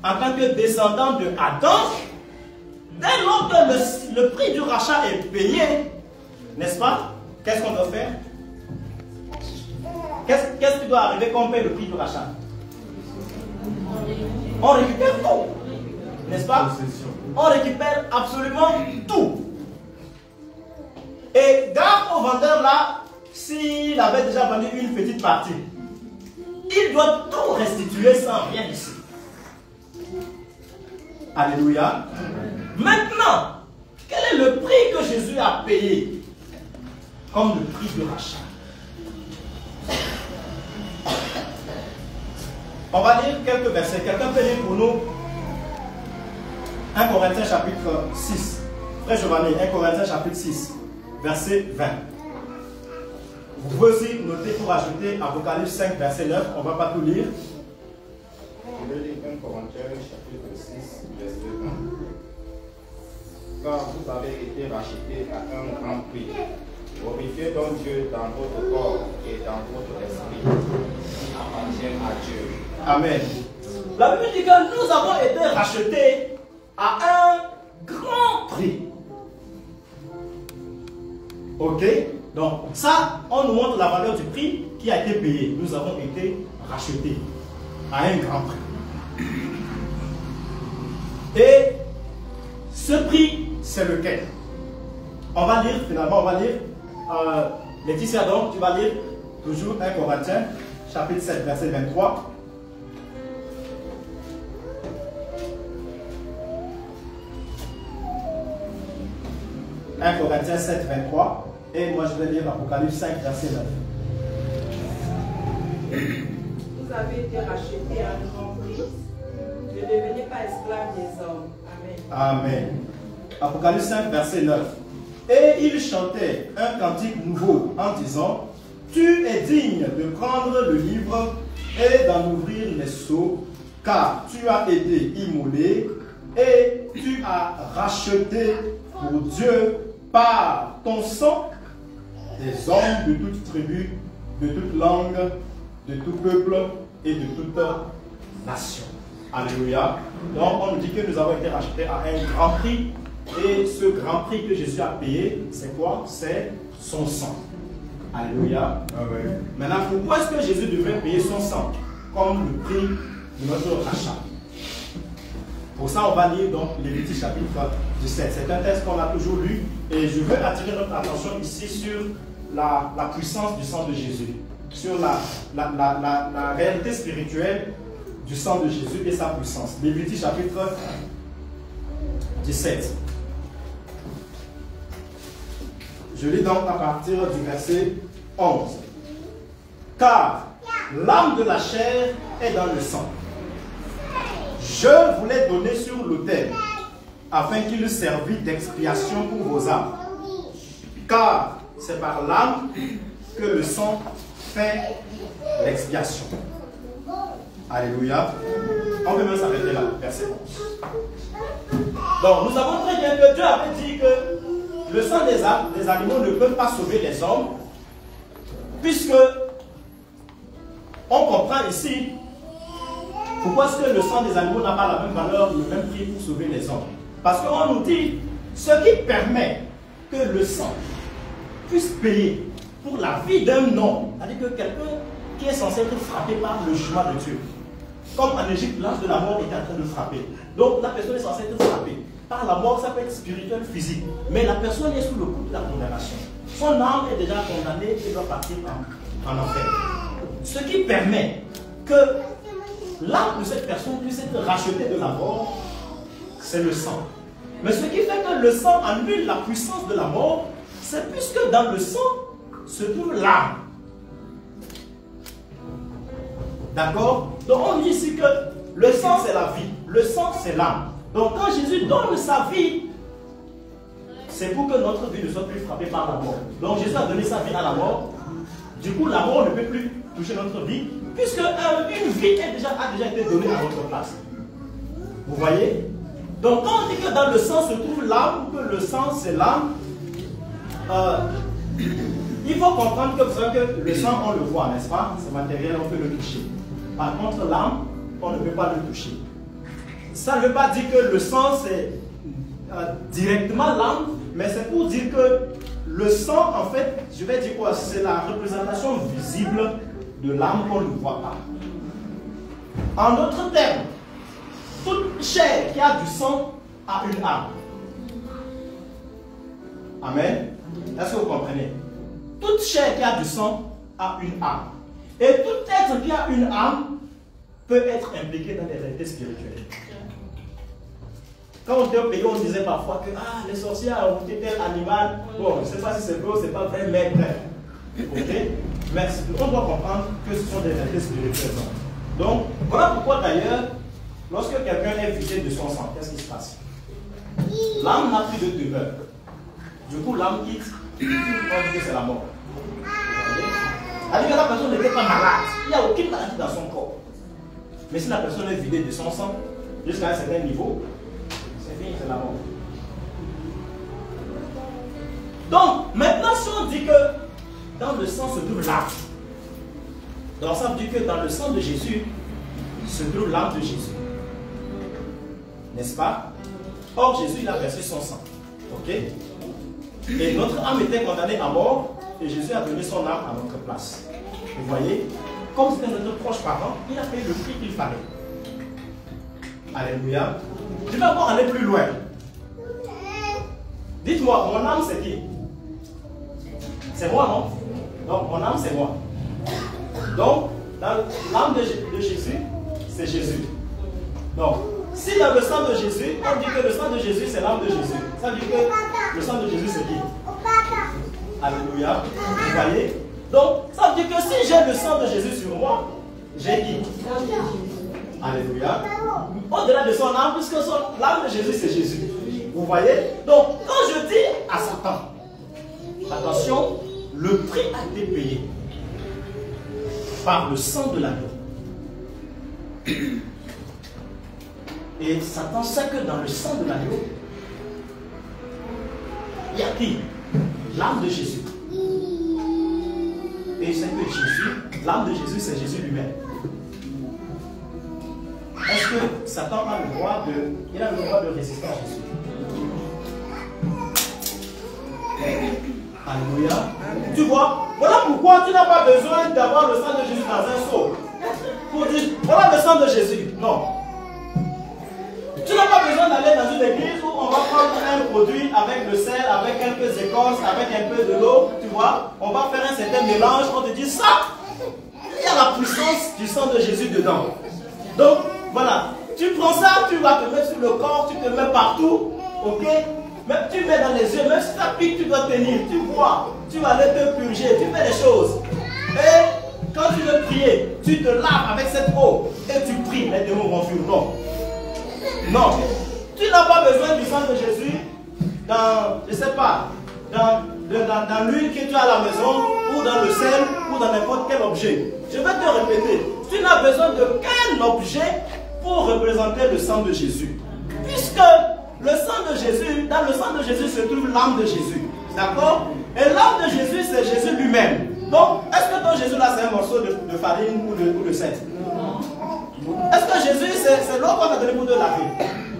A: en tant que descendants de Adam, dès lors que le prix du rachat est payé, n'est-ce pas? Qu'est-ce qu'on doit faire? Qu'est-ce qui doit arriver quand on paye le prix du rachat? On récupère tout. N'est-ce pas? On récupère absolument tout. Et garde au vendeur là, s'il avait déjà vendu une petite partie, il doit tout restituer sans rien ici. Alléluia. Maintenant, quel est le prix que Jésus a payé comme le prix de rachat? On va lire quelques versets. Quelqu'un peut lire pour nous 1 Corinthiens chapitre 6. Frère Giovanni, 1 Corinthiens chapitre 6, verset 20. Vous pouvez aussi noter pour ajouter Apocalypse 5, verset 9. On ne va pas tout lire.
C: Je vais lire 1 Corinthiens chapitre 6, verset 20. Car vous avez été rachetés à un grand prix. Glorifiez donc Dieu dans votre corps et dans votre esprit qui appartiennent à Dieu.
A: Amen. La Bible dit que nous avons été rachetés à un grand prix. Ok? Donc, ça, on nous montre la valeur du prix qui a été payé. Nous avons été rachetés à un grand prix. Et ce prix, c'est lequel? On va lire, finalement, on va lire. Laetitia, donc, tu vas lire toujours 1 Corinthiens, chapitre 7, verset 23. « 1 Corinthiens 7, 23. Et moi, je vais lire Apocalypse 5, verset 9.
B: Vous avez été rachetés à un grand prix. Ne devenez pas esclaves des hommes. Amen.
A: Amen. Apocalypse 5, verset 9. Et il chantait un cantique nouveau en disant: Tu es digne de prendre le livre et d'en ouvrir les sceaux, car tu as été immolé et tu as racheté pour Dieu par ton sang des hommes de toute tribu, de toute langue, de tout peuple et de toute nation. Alléluia. Donc on nous dit que nous avons été rachetés à un grand prix. Et ce grand prix que Jésus a payé, c'est quoi? C'est son sang. Alléluia. Amen. Maintenant, pourquoi est-ce que Jésus devrait payer son sang comme le prix de notre rachat? Pour ça, on va lire donc Lévitique chapitre 17. C'est un texte qu'on a toujours lu. Et je veux attirer notre attention ici sur la puissance du sang de Jésus. Sur la réalité spirituelle du sang de Jésus et sa puissance. Lévitique chapitre 17. Je lis donc à partir du verset 11. Car l'âme de la chair est dans le sang. Je vous l'ai donné sur l'autel, afin qu'il servît d'expiation pour vos âmes. Car c'est par l'âme que le sang fait l'expiation. Alléluia. On peut même s'arrêter là, verset 11. Donc, nous avons très bien que Dieu avait dit que le sang des animaux ne peut pas sauver les hommes, puisque on comprend ici pourquoi est-ce que le sang des animaux n'a pas la même valeur, le même prix pour sauver les hommes. Parce qu'on nous dit, ce qui permet que le sang puisse payer pour la vie d'un homme, c'est-à-dire que quelqu'un qui est censé être frappé par le jugement de Dieu. Comme en Égypte, l'ange de la mort était en train de frapper. Donc la personne est censée être frappée. Par la mort, ça peut être spirituel, physique. Mais la personne est sous le coup de la condamnation. Son âme est déjà condamnée et doit partir en enfer. Ce qui permet que l'âme de cette personne puisse être rachetée de la mort, c'est le sang. Mais ce qui fait que le sang annule la puissance de la mort, c'est puisque dans le sang se trouve l'âme. D'accord? Donc on dit ici que le sang c'est la vie, le sang c'est l'âme. Donc quand Jésus donne sa vie, c'est pour que notre vie ne soit plus frappée par la mort. Donc Jésus a donné sa vie à la mort. Du coup la mort ne peut plus toucher notre vie, puisque une vie a déjà été donnée à notre place. Vous voyez? Donc quand on dit que dans le sang se trouve l'âme, que le sang c'est l'âme, il faut comprendre que, vous savez que le sang on le voit, n'est-ce pas? C'est matériel, on peut le toucher. Par contre l'âme, on ne peut pas le toucher. Ça ne veut pas dire que le sang c'est directement l'âme, mais c'est pour dire que le sang, en fait, je vais dire quoi? C'est la représentation visible de l'âme qu'on ne voit pas. En d'autres termes, toute chair qui a du sang a une âme. Amen. Est-ce que vous comprenez? Toute chair qui a du sang a une âme. Et tout être qui a une âme peut être impliqué dans des réalités spirituelles. Quand on était au pays, on disait parfois que les sorciers ont été tel animal. Bon, je ne sais pas si c'est vrai ou c'est pas vrai, mais bref. Ok? Mais on doit comprendre que ce sont des réalités spirituelles. Donc, voilà pourquoi d'ailleurs, lorsque quelqu'un est vidé de son sang, qu'est-ce qui se passe? L'âme n'a plus de demeure. Du coup, l'âme quitte, on dit que c'est la mort. C'est-à-dire que la personne n'était pas malade. Il n'y a aucune maladie dans son corps. Mais si la personne est vidée de son sang, jusqu'à un certain niveau, c'est fini, c'est la mort. Donc, maintenant, si on dit que dans le sang se trouve l'âme, donc ça veut dire que dans le sang de Jésus se trouve l'âme de Jésus. N'est-ce pas? Or, Jésus, il a versé son sang. Ok? Et notre âme était condamnée à mort, et Jésus a donné son âme à notre place. Vous voyez? Comme c'était notre proche parent, il a payé le prix qu'il fallait. Alléluia. Je vais encore aller plus loin. Dites-moi, mon âme c'est qui? C'est moi, non? Donc, mon âme c'est moi. Donc, dans l'âme de Jésus, c'est Jésus. Donc, si dans le sang de Jésus, on dit que le sang de Jésus c'est l'âme de Jésus, ça veut dire que le sang de Jésus c'est qui? Alléluia. Vous voyez? Donc, ça veut dire que si j'ai le sang de Jésus sur moi, j'ai qui? Alléluia. Au-delà de son âme, puisque l'âme de Jésus, c'est Jésus. Vous voyez? Donc, quand je dis à Satan, attention, le prix a été payé par le sang de l'agneau. Et Satan sait que dans le sang de l'agneau, il y a qui? L'âme de Jésus. Et c'est que Jésus, l'âme de Jésus, c'est Jésus lui-même. Est-ce que que Satan a le droit de résister à Jésus. Alléluia. Tu vois, voilà pourquoi tu n'as pas besoin d'avoir le sang de Jésus dans un seau. Pour dire, voilà le sang de Jésus. Non. Tu n'as pas besoin d'aller dans une église où on va prendre un produit avec le sel, avec quelques écorces, avec un peu de l'eau. Tu vois, on va faire un certain mélange. On te dit ça. Il y a la puissance du sang de Jésus dedans. Donc, voilà. Tu prends ça, tu vas te mettre sur le corps, tu te mets partout. Ok? Même tu mets dans les yeux, même si ça pique, tu dois tenir. Tu bois, tu vas aller te purger, tu fais les choses. Et quand tu veux prier, tu te laves avec cette eau et tu pries. Les démons vont fuir. Non. Non. Tu n'as pas besoin du sang de Jésus dans, je ne sais pas, dans l'huile que tu as à la maison, ou dans le sel, ou dans n'importe quel objet. Je vais te répéter, tu n'as besoin de qu'un objet pour représenter le sang de Jésus. Puisque le sang de Jésus, dans le sang de Jésus se trouve l'âme de Jésus. D'accord? Et l'âme de Jésus, c'est Jésus lui-même. Donc, est-ce que ton Jésus là, c'est un morceau de farine ou de sel? Est-ce que Jésus, c'est l'eau qu'on a donné pour te laver?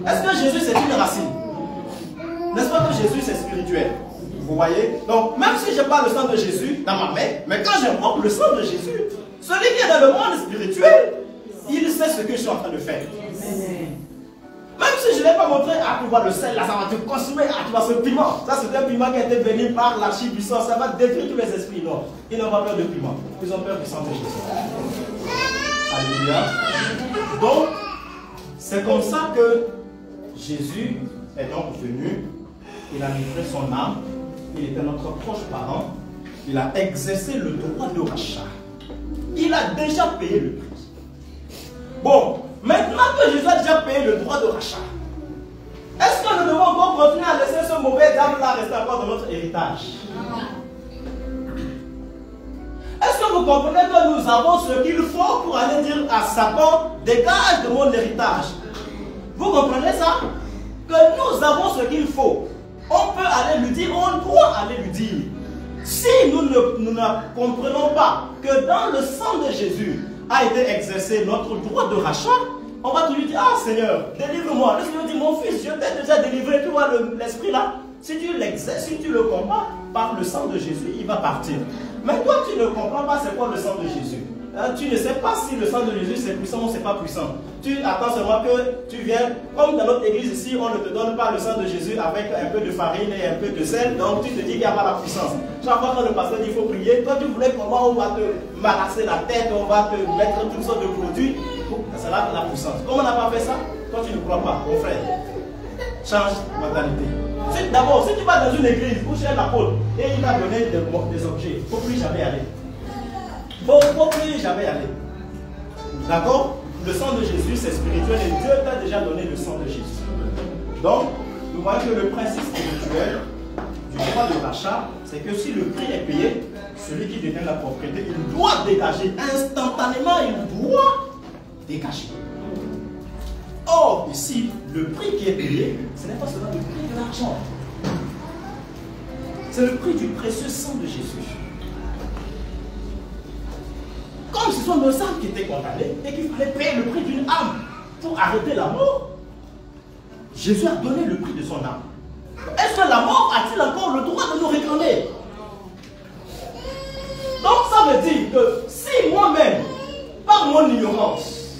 A: Est-ce que Jésus, c'est une racine? N'est-ce pas que Jésus, c'est spirituel? Vous voyez? Donc, même si je parle le sang de Jésus dans ma main, mais quand j'invoque le sang de Jésus, celui qui est dans le monde spirituel, il sait ce que je suis en train de faire. Même si je ne l'ai pas montré, ah, tu vois le sel là, ça va te consommer, ah, tu vois ce piment. Ça, c'est un piment qui a été béni par l'archipuissance, ça va détruire tous les esprits. Non, ils n'ont pas peur de piment, ils ont peur du sang de Jésus. Alléluia. Donc, c'est comme ça que Jésus est donc venu, il a livré son âme, il était notre proche parent, il a exercé le droit de rachat. Il a déjà payé le prix. Bon, maintenant que Jésus a déjà payé le droit de rachat, est-ce que nous devons encore continuer à laisser ce mauvais dame-là rester encore dans notre héritage? Est-ce que vous comprenez que nous avons ce qu'il faut pour aller dire à Satan, dégage de mon héritage? Vous comprenez ça? Que nous avons ce qu'il faut. On peut aller lui dire, on doit aller lui dire. Si nous ne comprenons pas que dans le sang de Jésus a été exercé notre droit de rachat, on va lui dire, ah Seigneur, délivre-moi. Le Seigneur dit, mon fils, je t'ai déjà délivré. Tu vois l'esprit là? Si tu l'exerces, si tu le combats par le sang de Jésus, il va partir. Mais toi, tu ne comprends pas c'est quoi le sang de Jésus. Tu ne sais pas si le sang de Jésus c'est puissant ou c'est pas puissant. Tu attends seulement que tu viennes, comme dans notre église ici, on ne te donne pas le sang de Jésus avec un peu de farine et un peu de sel, donc tu te dis qu'il n'y a pas la puissance. Chaque fois que le pasteur dit qu'il faut prier, toi tu voulais comment on va te malasser la tête, on va te mettre toutes sortes de produits, c'est là la puissance. Comme on n'a pas fait ça, toi tu ne crois pas, mon frère. Change de mentalité. D'abord, si tu vas dans une église où c'est l'apôtre et il t'a donné des objets, il ne faut plus jamais aller. Il ne faut plus jamais aller. D'accord? Le sang de Jésus, c'est spirituel et Dieu t'a déjà donné le sang de Jésus. Donc, nous voyons que le principe spirituel du droit de rachat, c'est que si le prix est payé, celui qui détient la propriété, il doit dégager instantanément, il doit dégager. Or, ici, le prix qui est payé, ce n'est pas seulement le prix de l'argent. C'est le prix du précieux sang de Jésus. Comme ce sont nos âmes qui étaient condamnées et qu'il fallait payer le prix d'une âme pour arrêter la mort, Jésus a donné le prix de son âme. Est-ce que la mort a-t-il encore le droit de nous réclamer? Donc ça veut dire que si moi-même, par mon ignorance,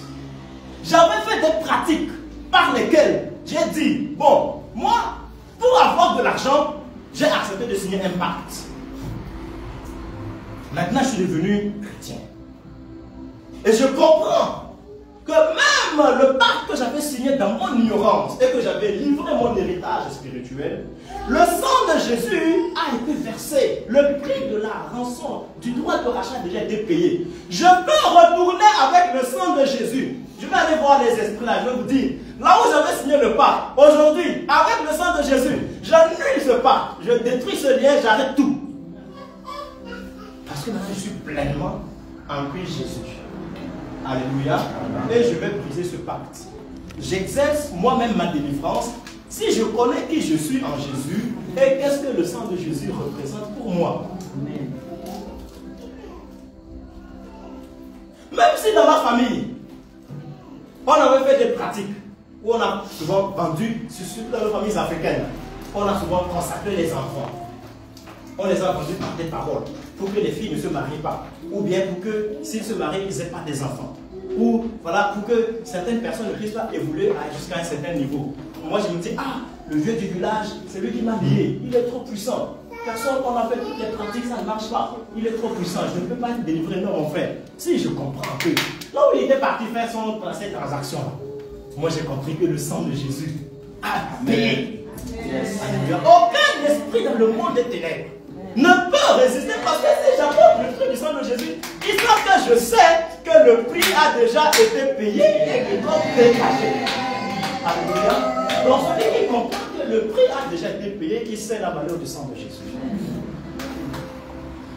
A: j'avais fait des pratiques par lesquelles j'ai dit, bon, moi, pour avoir de l'argent, j'ai accepté de signer un pacte. Maintenant, je suis devenu chrétien. Et je comprends que même le pacte que j'avais signé dans mon ignorance et que j'avais livré mon héritage spirituel, le sang de Jésus a été versé. Le prix de la rançon, du droit de rachat a déjà été payé. Je peux retourner avec le sang de Jésus. Je vais aller voir les esprits là, je vais vous dire, là où j'avais signé le pacte, aujourd'hui, avec le sang de Jésus, j'annule ce pacte, je détruis ce lien, j'arrête tout. Parce que maintenant je suis pleinement en Christ Jésus. Alléluia. Et je vais briser ce pacte. J'exerce moi-même ma délivrance si je connais qui je suis en Jésus et qu'est-ce que le sang de Jésus représente pour moi. Amen. Même si dans ma famille, On avait fait des pratiques où on a souvent vendu, surtout dans les familles africaines, on a souvent consacré les enfants. On les a vendus par des paroles pour que les filles ne se marient pas. Ou bien pour que s'ils se marient, ils n'aient pas des enfants. Ou voilà, pour que certaines personnes ne puissent pas évoluer jusqu'à un certain niveau. Moi je me dis, ah, le vieux du village, c'est lui qui m'a lié, il est trop puissant. Personne, on a fait toutes les pratiques, ça ne marche pas. Il est trop puissant, je ne peux pas te délivrer, non mon frère. Si je comprends que là où il était parti faire ses transactions, moi j'ai compris que le sang de Jésus a payé. Aucun esprit dans le monde des ténèbres ne peut résister parce que si j'apporte le truc du sang de Jésus, il faut que je sais que le prix a déjà été payé et que doit dégager. Alléluia. Donc celui qui comprend que le prix a déjà été payé, il sait la valeur du sang de Jésus.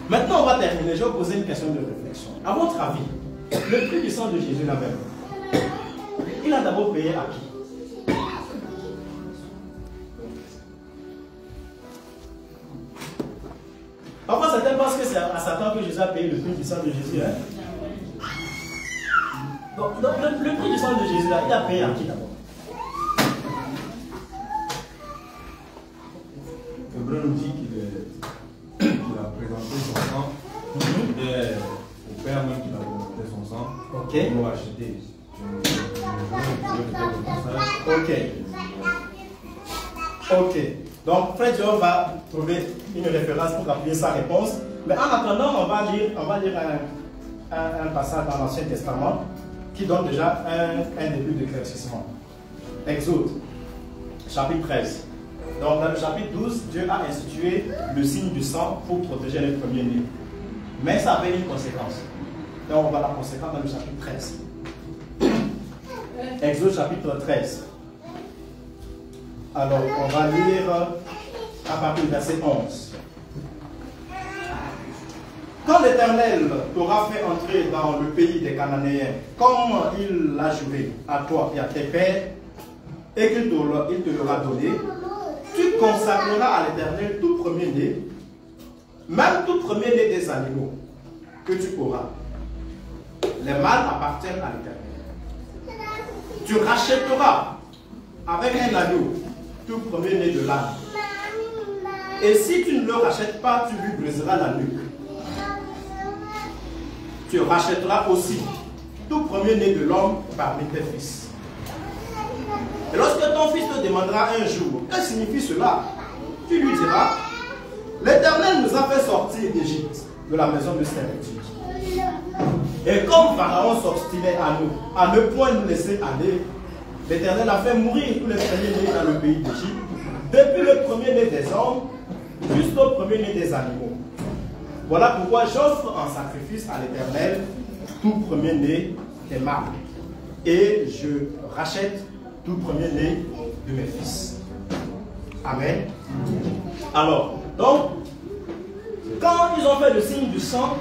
A: Maintenant on va terminer, je vais vous poser une question de réflexion. À votre avis, le prix du sang de Jésus là même, il a d'abord payé à qui? Parfois, certains pensent que c'est à Satan que Jésus a payé le prix du sang de Jésus. Hein? Donc le prix du sang de Jésus, là, il a payé à qui d'abord?
D: Hébreu nous dit qu'il a présenté son sang et au Père même qu'il a présenté son sang pour acheter.
A: Ok. Donc, Frère Dieu va trouver une référence pour appuyer sa réponse. Mais en attendant, on va lire un passage dans l'Ancien Testament qui donne déjà un début d'éclaircissement. Exode, chapitre 13. Donc, dans le chapitre 12, Dieu a institué le signe du sang pour protéger les premiers-nés. Mais ça avait une conséquence. Donc, on va la conséquence dans le chapitre 13. Exode, chapitre 13. Alors, on va lire à partir du verset 11. Quand l'Éternel t'aura fait entrer dans le pays des Cananéens, comme il l'a juré à toi et à tes pères, et qu'il te l'aura donné, tu consacreras à l'Éternel tout premier-né, même tout premier-né des animaux que tu auras. Les mâles appartiennent à l'Éternel. Tu rachèteras avec un agneau tout premier-né de l'âne. Et si tu ne le rachètes pas, tu lui briseras la nuque. Tu rachèteras aussi tout premier-né de l'homme parmi tes fils. Et lorsque ton fils te demandera un jour, que signifie cela? Tu lui diras, l'Éternel nous a fait sortir d'Égypte, de la maison de servitude. Et comme Pharaon s'obstinait à ne point nous laisser aller, l'Éternel a fait mourir tous les premiers-nés dans le pays d'Égypte, depuis le premier-né des hommes jusqu'au premier-né des animaux. Voilà pourquoi j'offre en sacrifice à l'Éternel tout premier-né des mâles. Et je rachète tout premier-né de mes fils. Amen. Alors, donc, quand ils ont fait le signe du sang,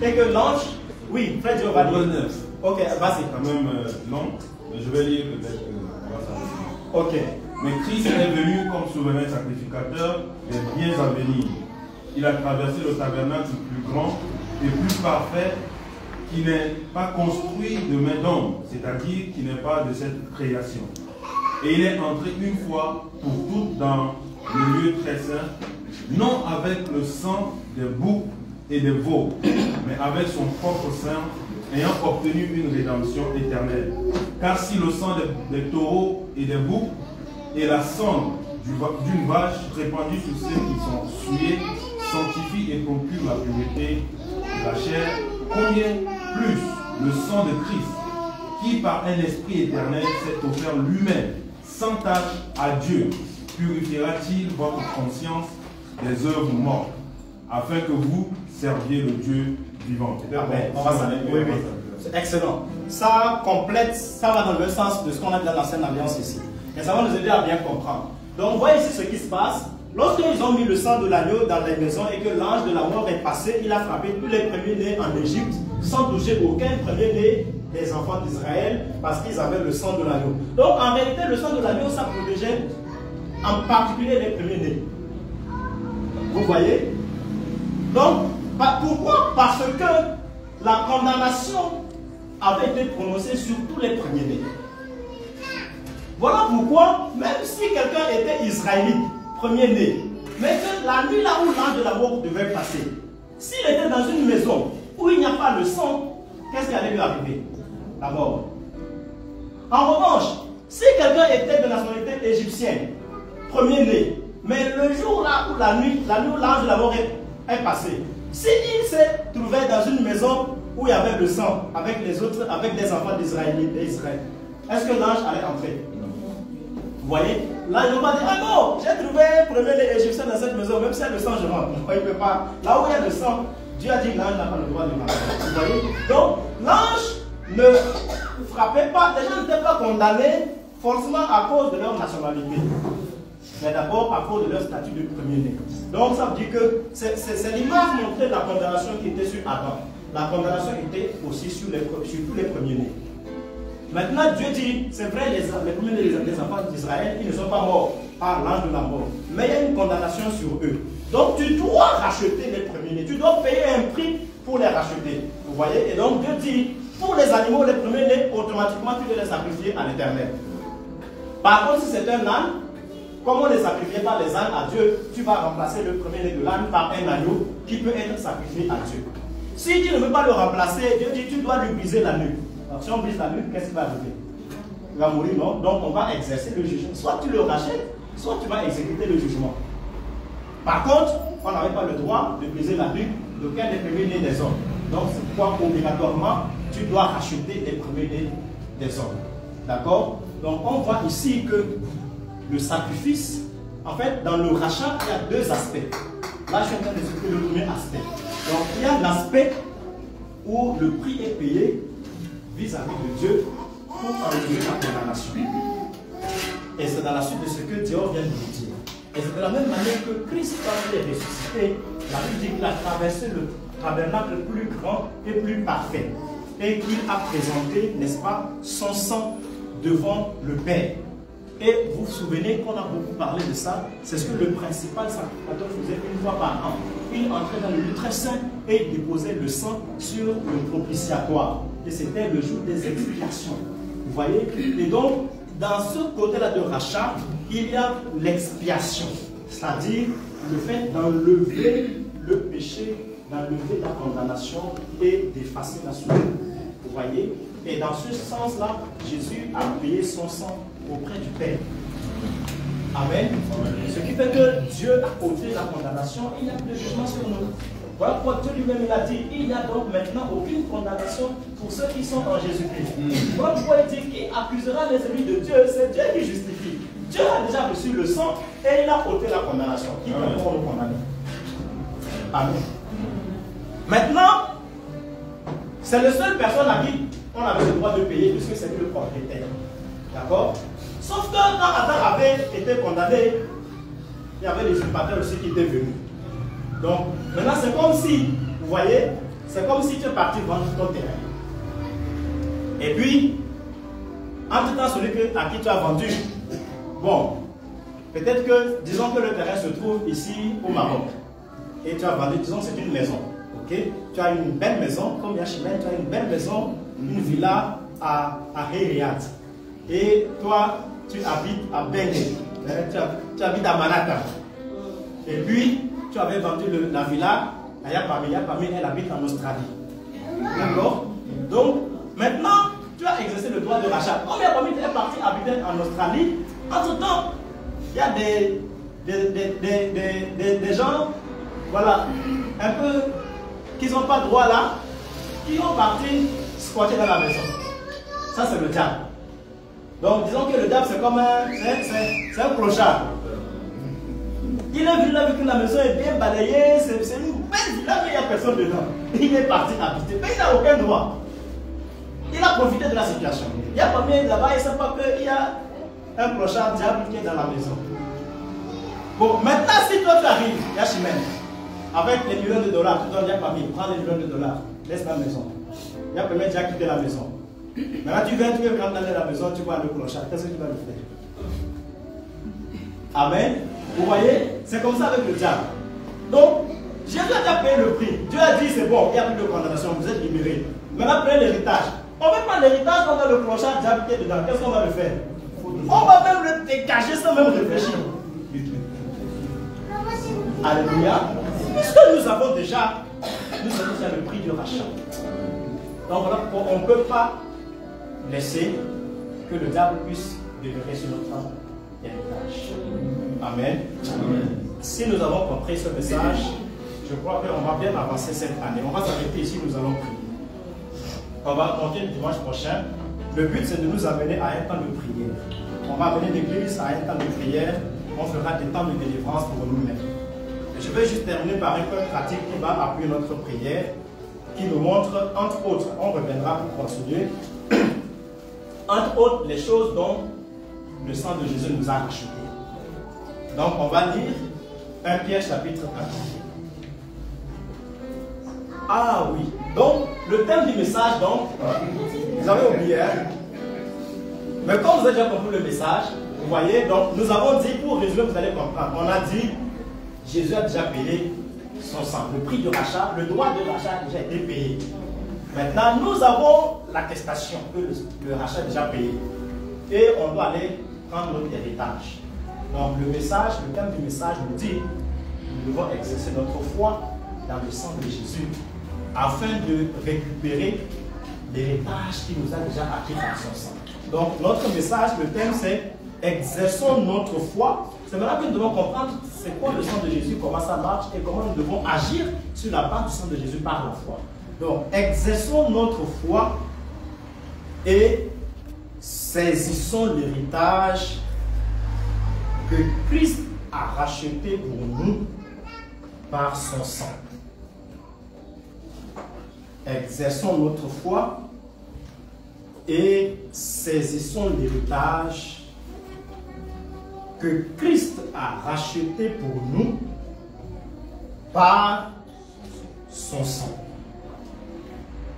A: et que l'ange, oui, Frère Dieu va lire. Ok, vas-y.
D: Quand même long, mais je vais lire peut-être.
A: Ok.
D: Mais Christ est venu comme souverain sacrificateur des biens à venir. Il a traversé le tabernacle plus grand et plus parfait, qui n'est pas construit de main d'homme, c'est-à-dire qui n'est pas de cette création. Et il est entré une fois pour toutes dans le lieu très saint, non avec le sang des boucs et des veaux, mais avec son propre sang, ayant obtenu une rédemption éternelle. Car si le sang des taureaux et des boucs et la cendre d'une vache répandue sur ceux qui sont souillés sanctifie et procure la pureté de la chair, combien plus le sang de Christ, qui par un esprit éternel s'est offert lui-même sans tâche à Dieu, purifiera-t-il votre conscience des œuvres mortes, afin que vous serviez le Dieu vivant.
A: Amen. On va s'arrêter. Oui, oui. C'est excellent. Ça complète, ça va dans le sens de ce qu'on a dit dans l'ancienne alliance ici. Et ça va nous aider à bien comprendre. Donc, voyez ici ce qui se passe. Lorsqu'ils ont mis le sang de l'agneau dans les maisons et que l'ange de la mort est passé, il a frappé tous les premiers-nés en Égypte sans toucher aucun premier-né des enfants d'Israël parce qu'ils avaient le sang de l'agneau. Donc, en réalité, le sang de l'agneau, ça protégeait en particulier les premiers-nés. Vous voyez? Donc, pourquoi? Parce que la condamnation avait été prononcée sur tous les premiers-nés. Voilà pourquoi, même si quelqu'un était israélite, premier-né, mais que la nuit là où l'ange de la mort devait passer, s'il était dans une maison où il n'y a pas le sang, qu'est-ce qui allait lui arriver? La mort. En revanche, si quelqu'un était de nationalité égyptienne, premier-né, mais le jour là où la nuit où l'ange de la mort est passé, s'il s'est trouvé dans une maison où il y avait le sang avec les autres, avec des enfants d'Israël, est-ce que l'ange allait entrer? Vous voyez? Là, ils n'ont pas dit, ah non, j'ai trouvé premier-né égyptien dans cette maison, même si il y a le sang, je rentre. Il ne peut pas. Là où il y a le sang, Dieu a dit que l'ange n'a pas le droit de marcher. Vous voyez? Donc, l'ange ne frappait pas, les gens n'étaient pas condamnés forcément à cause de leur nationalité, mais d'abord à cause de leur statut de premier-né. Donc, ça veut dire que c'est l'image montrée de la condamnation qui était sur Adam. La condamnation était aussi sur tous les premiers-nés. Maintenant, Dieu dit, c'est vrai, les premiers-nés des enfants d'Israël, ils ne sont pas morts par l'ange de la mort, mais il y a une condamnation sur eux. Donc, tu dois racheter les premiers-nés, tu dois payer un prix pour les racheter. Vous voyez? Et donc, Dieu dit, pour les animaux, les premiers-nés, automatiquement, tu dois les sacrifier à l'Éternel. Par contre, si c'est un âne, comme on ne sacrifiait pas les ânes à Dieu, tu vas remplacer le premier-né de l'âne par un agneau qui peut être sacrifié à Dieu. Si tu ne veux pas le remplacer, Dieu dit, tu dois lui briser la nuque. Alors, si on brise la nuque, qu'est-ce qui va arriver? Il va mourir, non? Donc, on va exercer le jugement. Soit tu le rachètes, soit tu vas exécuter le jugement. Par contre, on n'avait pas le droit de briser la nuque d'aucun des premiers-nés des hommes. Donc, c'est pourquoi, obligatoirement, tu dois racheter les premiers-nés des hommes. D'accord? Donc, on voit ici que le sacrifice, en fait, dans le rachat, il y a deux aspects. Là, je suis en train d'expliquer le premier aspect. Donc, il y a l'aspect où le prix est payé vis-à-vis de Dieu pour enlever la condamnation. Et c'est dans la suite de ce que Dieu vient de nous dire. Et c'est de la même manière que Christ, quand il est ressuscité, la Bible dit qu'il a traversé le tabernacle plus grand et plus parfait. Et qu'il a présenté, n'est-ce pas, son sang devant le Père. Et vous vous souvenez qu'on a beaucoup parlé de ça, c'est ce que le principal sacrificateur faisait une fois par an. Il entrait dans le lieu très saint et il déposait le sang sur le propitiatoire. Et c'était le jour des expiations. Vous voyez? Et donc, dans ce côté-là de rachat, il y a l'expiation, c'est-à-dire le fait d'enlever le péché, d'enlever la condamnation et d'effacer la souillure. Vous voyez? Et dans ce sens-là, Jésus a payé son sang auprès du Père. Amen. Ce qui fait que Dieu a ôté la condamnation, il n'y a plus de jugement sur nous. Voilà pourquoi Dieu lui-même il a dit, il n'y a donc maintenant aucune condamnation pour ceux qui sont en Jésus-Christ. Voilà pourquoi il dit, qui accusera les ennemis de Dieu? C'est Dieu qui justifie. Dieu a déjà reçu le sang et il a ôté la condamnation. Qui peut encore nous condamner? Amen. Maintenant, c'est la seule personne à qui on avait le droit de payer puisque c'est lui le propriétaire. D'accord? Sauf que quand Adam avait été condamné, il y avait les usurpateurs aussi qui étaient venus. Donc, maintenant c'est comme si, vous voyez, c'est comme si tu es parti vendre ton terrain. Et puis, entre temps, celui à qui tu as vendu, bon, peut-être que, disons que le terrain se trouve ici au Maroc. Et tu as vendu, disons que c'est une maison. Ok? Tu as une belle maison, comme Yachimène, tu as une belle maison, une villa à Riyad. Et toi, tu habites à Bengay, tu habites à Manhattan. Et puis, tu avais vendu la villa à Yapami. Yapami, elle habite en Australie. D'accord? Donc, maintenant, tu as exercé le droit de rachat. Comme Yapami est parti habiter en Australie, entre-temps, il y a des gens, voilà, un peu, qui n'ont pas droit là, qui ont parti squatter dans la maison. Ça, c'est le diable. Donc, disons que le diable, c'est comme un clochard. Il est venu là vu que la maison est bien balayée, c'est une belle villa, mais il n'y a personne dedans. Il est parti habiter, mais il n'a aucun droit. Il a profité de la situation. Il n'y a pas bien là-bas, il ne sait pas qu'il y a un clochard diable qui est dans la maison. Bon, maintenant, si toi tu arrives, Yachimène, avec les millions de dollars, tu donnes Yapami, prends les millions de dollars, laisse la maison. Yapami a déjà quitté la maison. Maintenant, tu viens, tu veux rentrer dans la maison, tu vois le clochard, qu'est-ce que tu vas lui faire? Amen. Vous voyez, c'est comme ça avec le diable. Donc, Jésus a déjà payé le prix. Dieu a dit, c'est bon, il n'y a plus de condamnation, vous êtes libérés. Maintenant, prenez l'héritage. On veut prendre l'héritage, on a le clochard diable qui est dedans. Qu'est-ce qu'on va le faire? Il faut On va même le dégager sans même réfléchir. Alléluia. Puisque nous avons déjà le prix du rachat. Donc voilà pourquoi on ne peut pas laisser que le diable puisse demeurer sur notre héritage. Amen. Amen. Si nous avons compris ce message, je crois qu'on va bien avancer cette année. On va s'arrêter ici, nous allons prier. On va continuer le dimanche prochain. Le but, c'est de nous amener à un temps de prière. On va amener l'église à un temps de prière. On fera des temps de délivrance pour nous-mêmes. Je vais juste terminer par un peu pratique qui va appuyer notre prière, qui nous montre, entre autres, on reviendra pour continuer, entre autres, les choses dont le sang de Jésus nous a rachetés. Donc, on va lire 1 Pierre chapitre 1. Ah oui, donc, le thème du message, donc, vous avez oublié, hein? Mais comme vous avez déjà compris le message, vous voyez, donc, nous avons dit, pour résumer, vous allez comprendre, on a dit, Jésus a déjà payé son sang. Le prix du rachat, le droit de rachat a déjà été payé. Maintenant, nous avons l'attestation que le rachat est déjà payé. Et on doit aller prendre notre héritage. Donc, le message, le thème du message nous dit nous devons exercer notre foi dans le sang de Jésus afin de récupérer l'héritage qui nous a déjà acquis par son sang. Donc, notre message, le thème, c'est exerçons notre foi. C'est maintenant que nous devons comprendre c'est quoi le sang de Jésus, comment ça marche et comment nous devons agir sur la base du sang de Jésus par la foi. Donc, exerçons notre foi et saisissons l'héritage que Christ a racheté pour nous par son sang. Exerçons notre foi et saisissons l'héritage que Christ a racheté pour nous par son sang.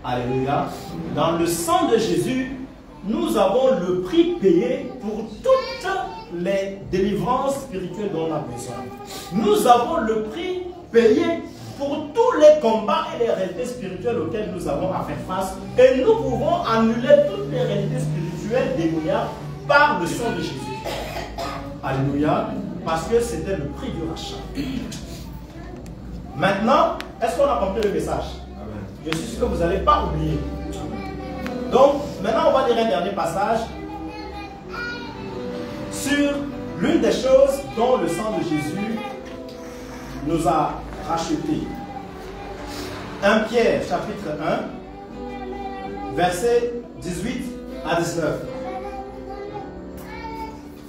A: Alléluia. Dans le sang de Jésus, nous avons le prix payé pour toutes les délivrances spirituelles dont on a besoin. Nous avons le prix payé pour tous les combats et les réalités spirituelles auxquelles nous avons à faire face. Et nous pouvons annuler toutes les réalités spirituelles démoniaques par le sang de Jésus. Alléluia. Parce que c'était le prix du rachat. Maintenant, est-ce qu'on a compris le message? Je suis sûr que vous n'allez pas oublier. Donc, maintenant, on va lire un dernier passage sur l'une des choses dont le sang de Jésus nous a rachetés. 1 Pierre, chapitre 1, versets 18 à 19.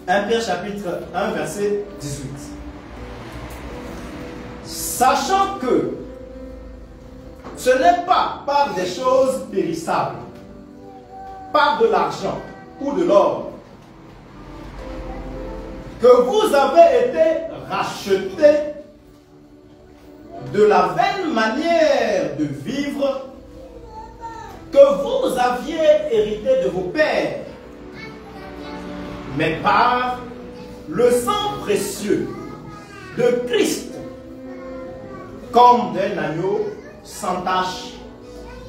A: 1 Pierre, chapitre 1, verset 18. Sachant que ce n'est pas par des choses périssables, par de l'argent ou de l'or, que vous avez été rachetés de la vaine manière de vivre que vous aviez hérité de vos pères, mais par le sang précieux de Christ, comme d'un agneau sans tache,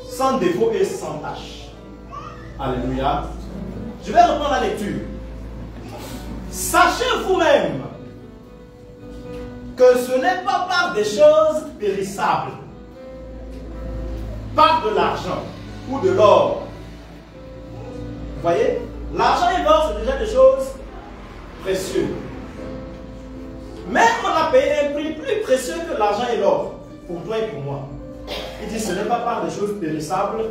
A: sans défaut et sans tache. Alléluia. Je vais reprendre la lecture. Sachez vous-même que ce n'est pas par des choses périssables, par de l'argent ou de l'or. Vous voyez, l'argent et l'or, c'est déjà des choses précieuses. Mais on a payé un prix plus précieux que l'argent et l'or, pour toi et pour moi. Il dit, ce n'est pas par des choses périssables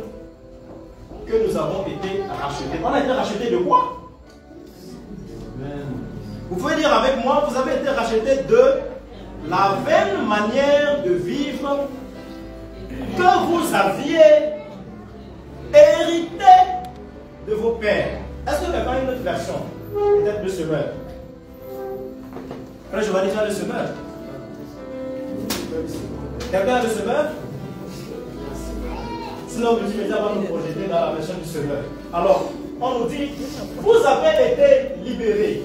A: que nous avons été rachetés. On a été rachetés de quoi? Vous pouvez dire avec moi, vous avez été rachetés de la vaine manière de vivre que vous aviez hérité de vos pères. Est-ce que quelqu'un a une autre version? Peut-être le semeur. Après, je vais dire le semeur. Quelqu'un a le semeur? Sinon, vous dites, on va nous projeter dans la version du semeur. Alors, on nous dit, vous avez été libérés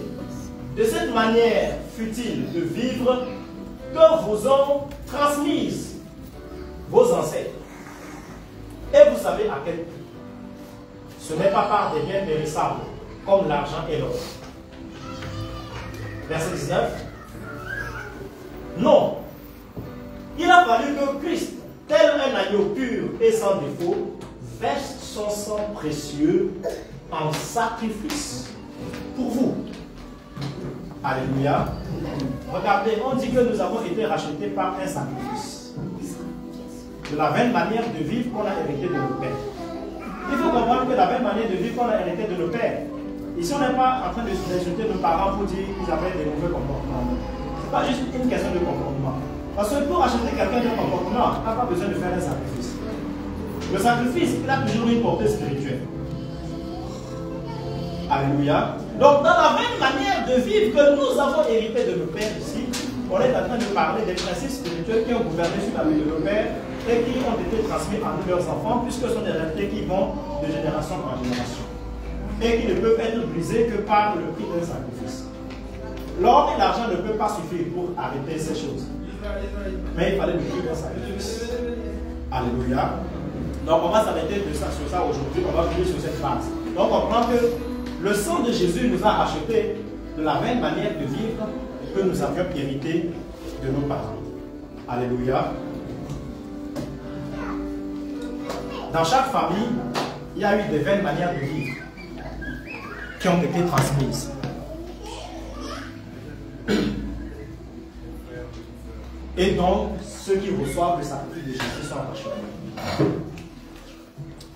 A: de cette manière futile de vivre que vous ont transmise vos ancêtres. Et vous savez à quel prix? Ce n'est pas par des biens périssables, comme l'argent et l'or, Verset 19. Non. Il a fallu que Christ, tel un agneau pur et sans défaut, verse son sang précieux en sacrifice pour vous. Alléluia. Regardez, on dit que nous avons été rachetés par un sacrifice. De la même manière de vivre qu'on a hérité de nos pères. Il faut comprendre que la même manière de vivre qu'on a hérité de nos pères. Ici, on n'est pas en train d'insulter nos parents pour dire qu'ils avaient des mauvais comportements. Ce n'est pas juste une question de comportement. Parce que pour acheter quelqu'un de comportement, on n'a pas besoin de faire un sacrifice. Le sacrifice, il a toujours une portée spirituelle. Alléluia. Donc, dans la même manière de vivre que nous avons hérité de nos pères ici, on est en train de parler des principes spirituels qui ont gouverné sur la vie de nos pères et qui ont été transmis à nous, leurs enfants, puisque ce sont des réalités qui vont de génération en génération et qui ne peuvent être brisées que par le prix d'un sacrifice. L'or et l'argent ne peuvent pas suffire pour arrêter ces choses. Mais il fallait le prix d'un sacrifice. Alléluia. Donc, on va s'arrêter sur ça aujourd'hui. On va finir sur cette phrase. Donc, on comprend que le sang de Jésus nous a rachetés de la même manière de vivre que nous avions hérité de nos parents. Alléluia. Dans chaque famille, il y a eu des vaines manières de vivre qui ont été transmises. Et donc, ceux qui reçoivent le sacrifice de Jésus sont rachetés.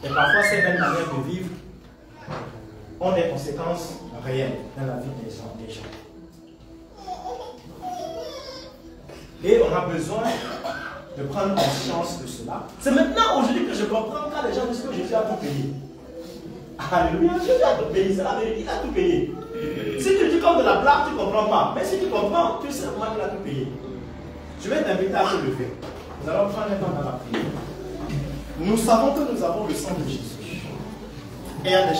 A: Et parfois, ces vaines manières de vivre ont des conséquences réelles dans la vie des gens. Et on a besoin de prendre conscience de cela. C'est maintenant, aujourd'hui, que je comprends quand les gens disent que Jésus a tout payé. Alléluia, Jésus a tout payé, c'est la vérité, il a tout payé. Si tu dis comme de la blague, tu ne comprends pas. Mais si tu comprends, tu sais comment il a tout payé. Je vais t'inviter à te lever. Nous allons prendre un temps dans la prière. Nous savons que nous avons le sang de Jésus. Et il y a des